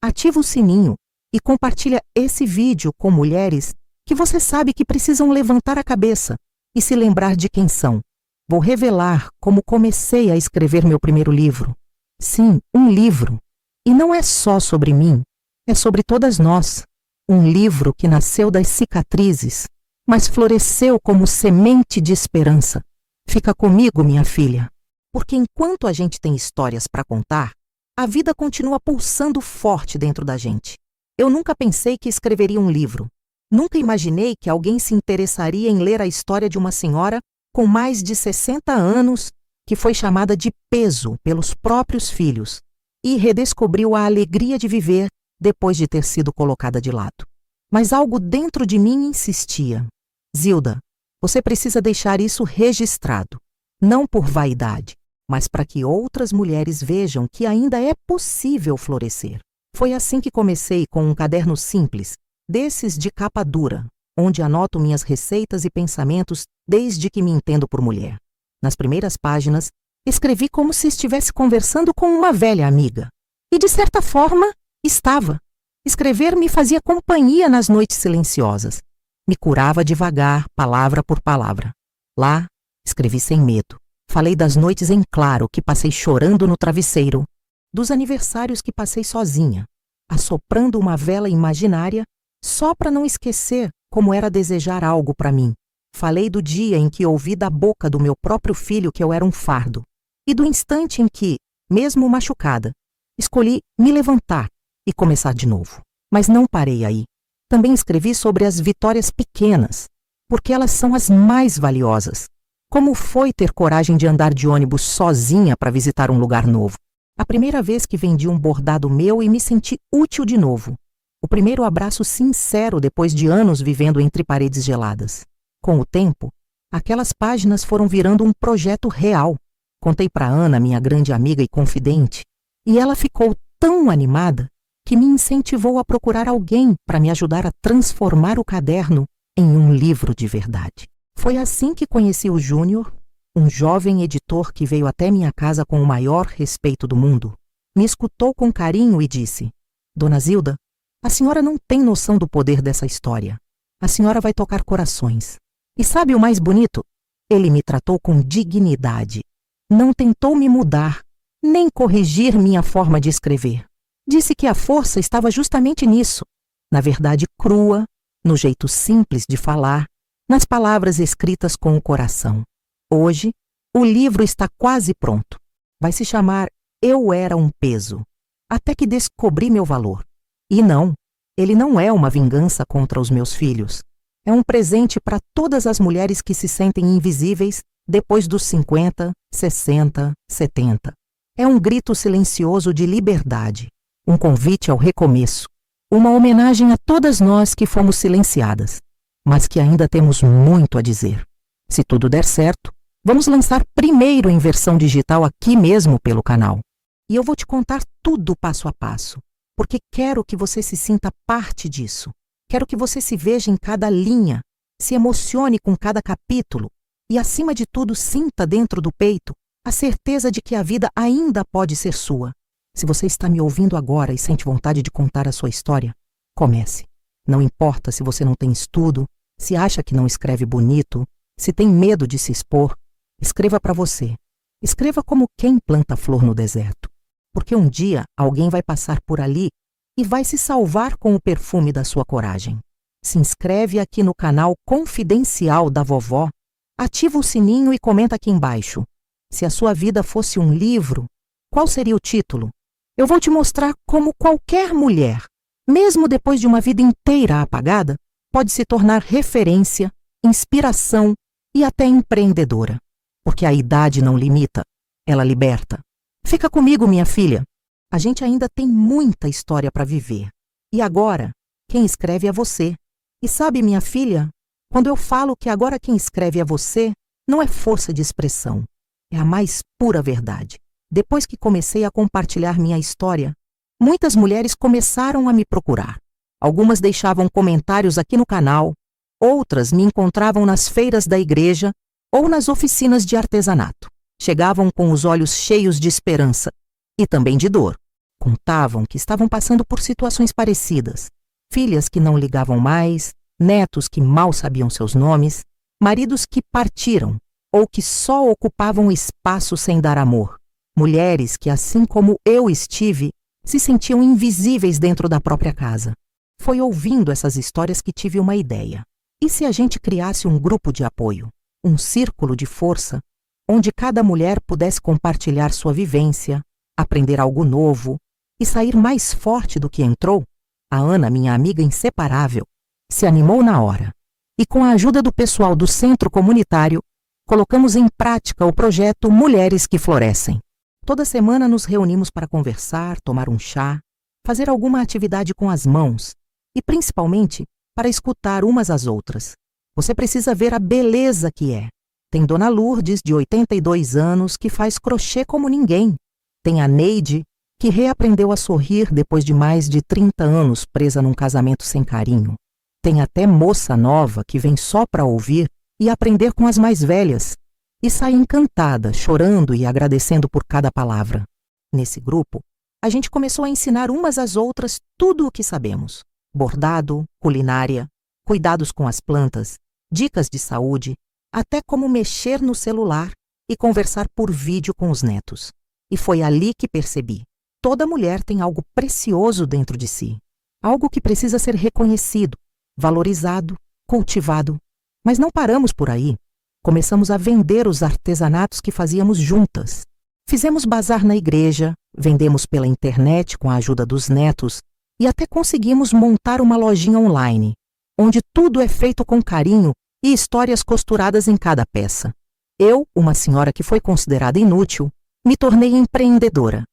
Speaker 1: ativa o sininho e compartilha esse vídeo com mulheres que você sabe que precisam levantar a cabeça e se lembrar de quem são. Vou revelar como comecei a escrever meu primeiro livro. Sim, um livro. E não é só sobre mim, é sobre todas nós. Um livro que nasceu das cicatrizes, mas floresceu como semente de esperança. Fica comigo, minha filha, porque enquanto a gente tem histórias para contar, a vida continua pulsando forte dentro da gente. Eu nunca pensei que escreveria um livro. Nunca imaginei que alguém se interessaria em ler a história de uma senhora com mais de 60 anos que foi chamada de peso pelos próprios filhos e redescobriu a alegria de viver depois de ter sido colocada de lado. Mas algo dentro de mim insistia. Zilda, você precisa deixar isso registrado, não por vaidade, mas para que outras mulheres vejam que ainda é possível florescer. Foi assim que comecei com um caderno simples, desses de capa dura, onde anoto minhas receitas e pensamentos desde que me entendo por mulher. Nas primeiras páginas, escrevi como se estivesse conversando com uma velha amiga. E, de certa forma, estava. Escrever me fazia companhia nas noites silenciosas. Me curava devagar, palavra por palavra. Lá, escrevi sem medo. Falei das noites em claro que passei chorando no travesseiro, dos aniversários que passei sozinha, assoprando uma vela imaginária só para não esquecer como era desejar algo para mim. Falei do dia em que ouvi da boca do meu próprio filho que eu era um fardo, e do instante em que, mesmo machucada, escolhi me levantar e começar de novo. Mas não parei aí. Também escrevi sobre as vitórias pequenas, porque elas são as mais valiosas. Como foi ter coragem de andar de ônibus sozinha para visitar um lugar novo? A primeira vez que vendi um bordado meu e me senti útil de novo. O primeiro abraço sincero depois de anos vivendo entre paredes geladas. Com o tempo, aquelas páginas foram virando um projeto real. Contei para Ana, minha grande amiga e confidente, e ela ficou tão animada que me incentivou a procurar alguém para me ajudar a transformar o caderno em um livro de verdade. Foi assim que conheci o Júnior, um jovem editor que veio até minha casa com o maior respeito do mundo. Me escutou com carinho e disse: Dona Zilda, a senhora não tem noção do poder dessa história. A senhora vai tocar corações. E sabe o mais bonito? Ele me tratou com dignidade. Não tentou me mudar, nem corrigir minha forma de escrever. Disse que a força estava justamente nisso, na verdade crua, no jeito simples de falar, nas palavras escritas com o coração. Hoje, o livro está quase pronto. Vai se chamar Eu Era um Peso, até que descobri meu valor. E não, ele não é uma vingança contra os meus filhos. É um presente para todas as mulheres que se sentem invisíveis depois dos 50, 60, 70. É um grito silencioso de liberdade, um convite ao recomeço, uma homenagem a todas nós que fomos silenciadas, mas que ainda temos muito a dizer. Se tudo der certo, vamos lançar primeiro em versão digital aqui mesmo pelo canal. E eu vou te contar tudo passo a passo, porque quero que você se sinta parte disso. Quero que você se veja em cada linha, se emocione com cada capítulo e, acima de tudo, sinta dentro do peito a certeza de que a vida ainda pode ser sua. Se você está me ouvindo agora e sente vontade de contar a sua história, comece. Não importa se você não tem estudo, se acha que não escreve bonito, se tem medo de se expor, escreva para você. Escreva como quem planta flor no deserto. Porque um dia alguém vai passar por ali e vai se salvar com o perfume da sua coragem. Se inscreve aqui no canal Confidencial da Vovó, ativa o sininho e comenta aqui embaixo. Se a sua vida fosse um livro, qual seria o título? Eu vou te mostrar como qualquer mulher, mesmo depois de uma vida inteira apagada, pode se tornar referência, inspiração e até empreendedora. Porque a idade não limita, ela liberta. Fica comigo, minha filha. A gente ainda tem muita história para viver. E agora, quem escreve é você. E sabe, minha filha, quando eu falo que agora quem escreve é você, não é força de expressão. É a mais pura verdade. Depois que comecei a compartilhar minha história, muitas mulheres começaram a me procurar. Algumas deixavam comentários aqui no canal, outras me encontravam nas feiras da igreja ou nas oficinas de artesanato. Chegavam com os olhos cheios de esperança e também de dor. Contavam que estavam passando por situações parecidas. Filhas que não ligavam mais, netos que mal sabiam seus nomes, maridos que partiram ou que só ocupavam espaço sem dar amor. Mulheres que, assim como eu estive, se sentiam invisíveis dentro da própria casa. Foi ouvindo essas histórias que tive uma ideia. E se a gente criasse um grupo de apoio, um círculo de força, onde cada mulher pudesse compartilhar sua vivência, aprender algo novo e sair mais forte do que entrou? A Ana, minha amiga inseparável, se animou na hora. E com a ajuda do pessoal do centro comunitário, colocamos em prática o projeto Mulheres que Florescem. Toda semana nos reunimos para conversar, tomar um chá, fazer alguma atividade com as mãos e, principalmente, para escutar umas às outras. Você precisa ver a beleza que é. Tem Dona Lourdes, de 82 anos, que faz crochê como ninguém. Tem a Neide, que reaprendeu a sorrir depois de mais de 30 anos presa num casamento sem carinho. Tem até moça nova que vem só para ouvir e aprender com as mais velhas. E sai encantada, chorando e agradecendo por cada palavra. Nesse grupo, a gente começou a ensinar umas às outras tudo o que sabemos. Bordado, culinária, cuidados com as plantas, dicas de saúde, até como mexer no celular e conversar por vídeo com os netos. E foi ali que percebi. Toda mulher tem algo precioso dentro de si. Algo que precisa ser reconhecido, valorizado, cultivado. Mas não paramos por aí. Começamos a vender os artesanatos que fazíamos juntas. Fizemos bazar na igreja, vendemos pela internet com a ajuda dos netos e até conseguimos montar uma lojinha online, onde tudo é feito com carinho e histórias costuradas em cada peça. Eu, uma senhora que foi considerada inútil, me tornei empreendedora.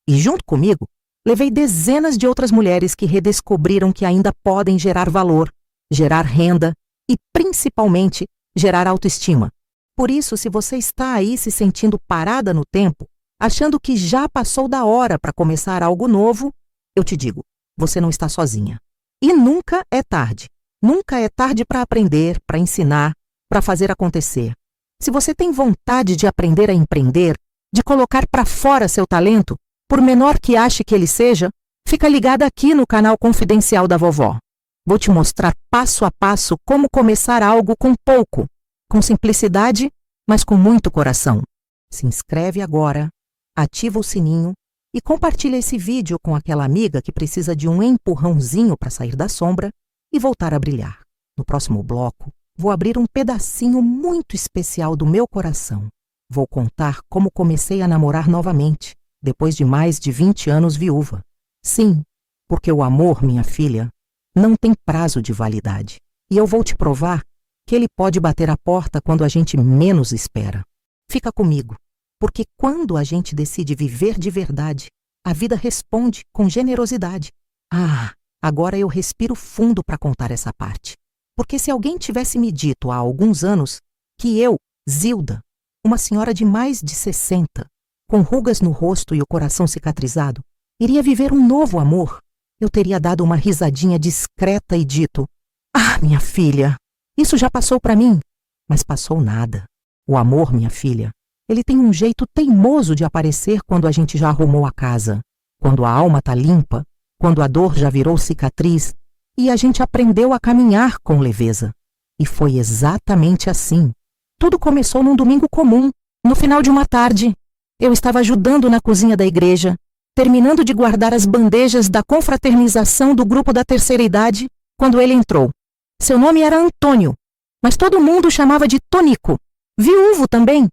Speaker 1: E junto comigo, levei dezenas de outras mulheres que redescobriram que ainda podem gerar valor, gerar renda e, principalmente, gerar autoestima. Por isso, se você está aí se sentindo parada no tempo, achando que já passou da hora para começar algo novo, eu te digo, você não está sozinha. E nunca é tarde. Nunca é tarde para aprender, para ensinar, para fazer acontecer. Se você tem vontade de aprender a empreender, de colocar para fora seu talento, por menor que ache que ele seja, fica ligada aqui no canal Confidencial da Vovó. Vou te mostrar passo a passo como começar algo com pouco, com simplicidade, mas com muito coração. Se inscreve agora, ativa o sininho e compartilha esse vídeo com aquela amiga que precisa de um empurrãozinho para sair da sombra e voltar a brilhar. No próximo bloco, vou abrir um pedacinho muito especial do meu coração. Vou contar como comecei a namorar novamente, depois de mais de 20 anos viúva. Sim, porque o amor, minha filha, não tem prazo de validade. E eu vou te provar que ele pode bater a porta quando a gente menos espera. Fica comigo, porque quando a gente decide viver de verdade, a vida responde com generosidade. Agora eu respiro fundo para contar essa parte. Porque se alguém tivesse me dito há alguns anos que eu, Zilda, uma senhora de mais de 60, com rugas no rosto e o coração cicatrizado, iria viver um novo amor, eu teria dado uma risadinha discreta e dito: minha filha, isso já passou para mim. Mas passou nada. O amor, minha filha, ele tem um jeito teimoso de aparecer quando a gente já arrumou a casa, quando a alma tá limpa, quando a dor já virou cicatriz e a gente aprendeu a caminhar com leveza. E foi exatamente assim. Tudo começou num domingo comum, no final de uma tarde. Eu estava ajudando na cozinha da igreja terminando de guardar as bandejas da confraternização do grupo da terceira idade, quando ele entrou. Seu nome era Antônio, mas todo mundo o chamava de Tonico. Viúvo também.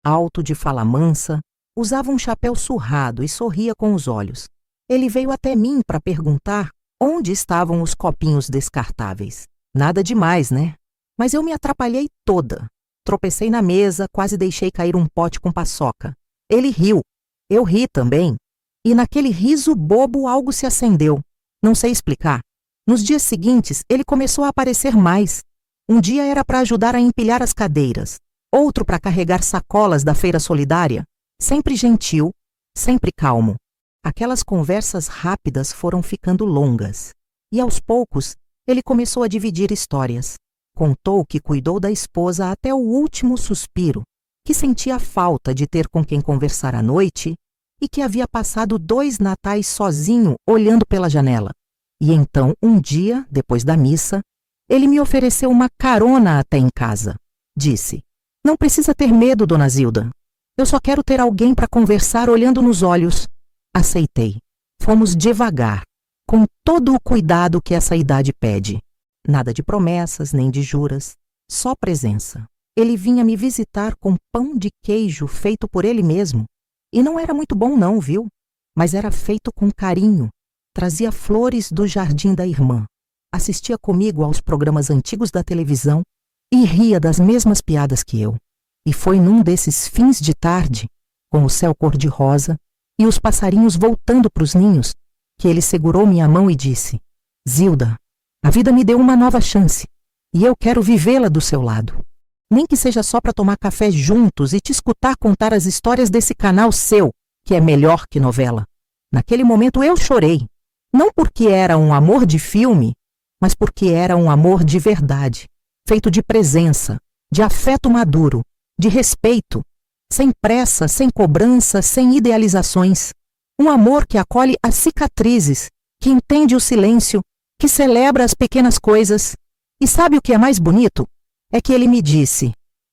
Speaker 1: Alto, de fala mansa, usava um chapéu surrado e sorria com os olhos. Ele veio até mim para perguntar onde estavam os copinhos descartáveis. Nada demais, né? Mas eu me atrapalhei toda. Tropecei na mesa, quase deixei cair um pote com paçoca. Ele riu. Eu ri também. E naquele riso bobo algo se acendeu. Não sei explicar. Nos dias seguintes, ele começou a aparecer mais. Um dia era para ajudar a empilhar as cadeiras, outro para carregar sacolas da feira solidária. Sempre gentil, sempre calmo. Aquelas conversas rápidas foram ficando longas. E aos poucos, ele começou a dividir histórias. Contou que cuidou da esposa até o último suspiro, que sentia falta de ter com quem conversar à noite e que havia passado 2 natais sozinho olhando pela janela. E então, um dia, depois da missa, ele me ofereceu uma carona até em casa. Disse: "Não precisa ter medo, dona Zilda. Eu só quero ter alguém para conversar olhando nos olhos." Aceitei. Fomos devagar, com todo o cuidado que essa idade pede. Nada de promessas, nem de juras, só presença. Ele vinha me visitar com pão de queijo feito por ele mesmo. E não era muito bom não, viu? Mas era feito com carinho. Trazia flores do jardim da irmã. Assistia comigo aos programas antigos da televisão e ria das mesmas piadas que eu. E foi num desses fins de tarde, com o céu cor-de-rosa e os passarinhos voltando para os ninhos, que ele segurou minha mão e disse: "Zilda, a vida me deu uma nova chance e eu quero vivê-la do seu lado. Nem que seja só para tomar café juntos e te escutar contar as histórias desse canal seu, que é melhor que novela." Naquele momento eu chorei. Não porque era um amor de filme, mas porque era um amor de verdade, feito de presença, de afeto maduro, de respeito, sem pressa, sem cobrança, sem idealizações. Um amor que acolhe as cicatrizes, que entende o silêncio, que celebra as pequenas coisas. E sabe o que é mais bonito? É que ele me disse: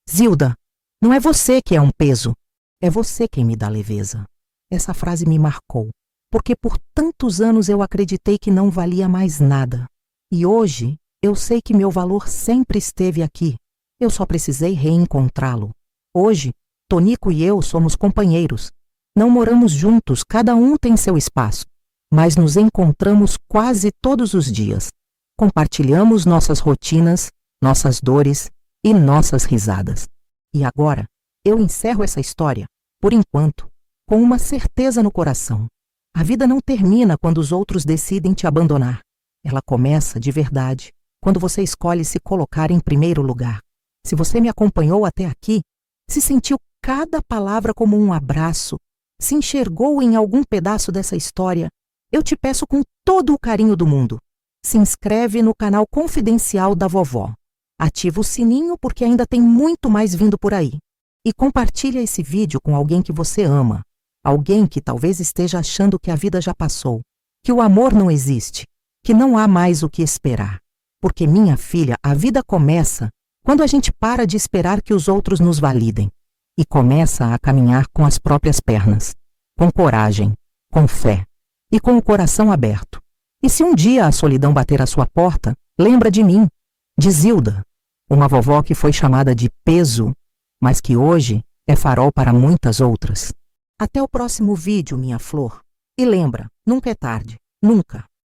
Speaker 1: "Zilda, não é você que é um peso, é você quem me dá leveza." Essa frase me marcou, porque por tantos anos eu acreditei que não valia mais nada. E hoje eu sei que meu valor sempre esteve aqui. Eu só precisei reencontrá-lo. Hoje, Tonico e eu somos companheiros. Não moramos juntos, cada um tem seu espaço, mas nos encontramos quase todos os dias. Compartilhamos nossas rotinas, nossas dores e nossas risadas. E agora, eu encerro essa história, por enquanto, com uma certeza no coração. A vida não termina quando os outros decidem te abandonar. Ela começa de verdade, quando você escolhe se colocar em primeiro lugar. Se você me acompanhou até aqui, se sentiu cada palavra como um abraço, se enxergou em algum pedaço dessa história, eu te peço com todo o carinho do mundo: se inscreve no canal confidencial da vovó. Ativa o sininho porque ainda tem muito mais vindo por aí. E compartilha esse vídeo com alguém que você ama. Alguém que talvez esteja achando que a vida já passou, que o amor não existe, que não há mais o que esperar. Porque, minha filha, a vida começa quando a gente para de esperar que os outros nos validem e começa a caminhar com as próprias pernas, com coragem, com fé e com o coração aberto. E se um dia a solidão bater à sua porta, lembra de mim, de Zilda, uma vovó que foi chamada de peso, mas que hoje é farol para muitas outras. Até o próximo vídeo, minha flor. E lembra, nunca é tarde, nunca.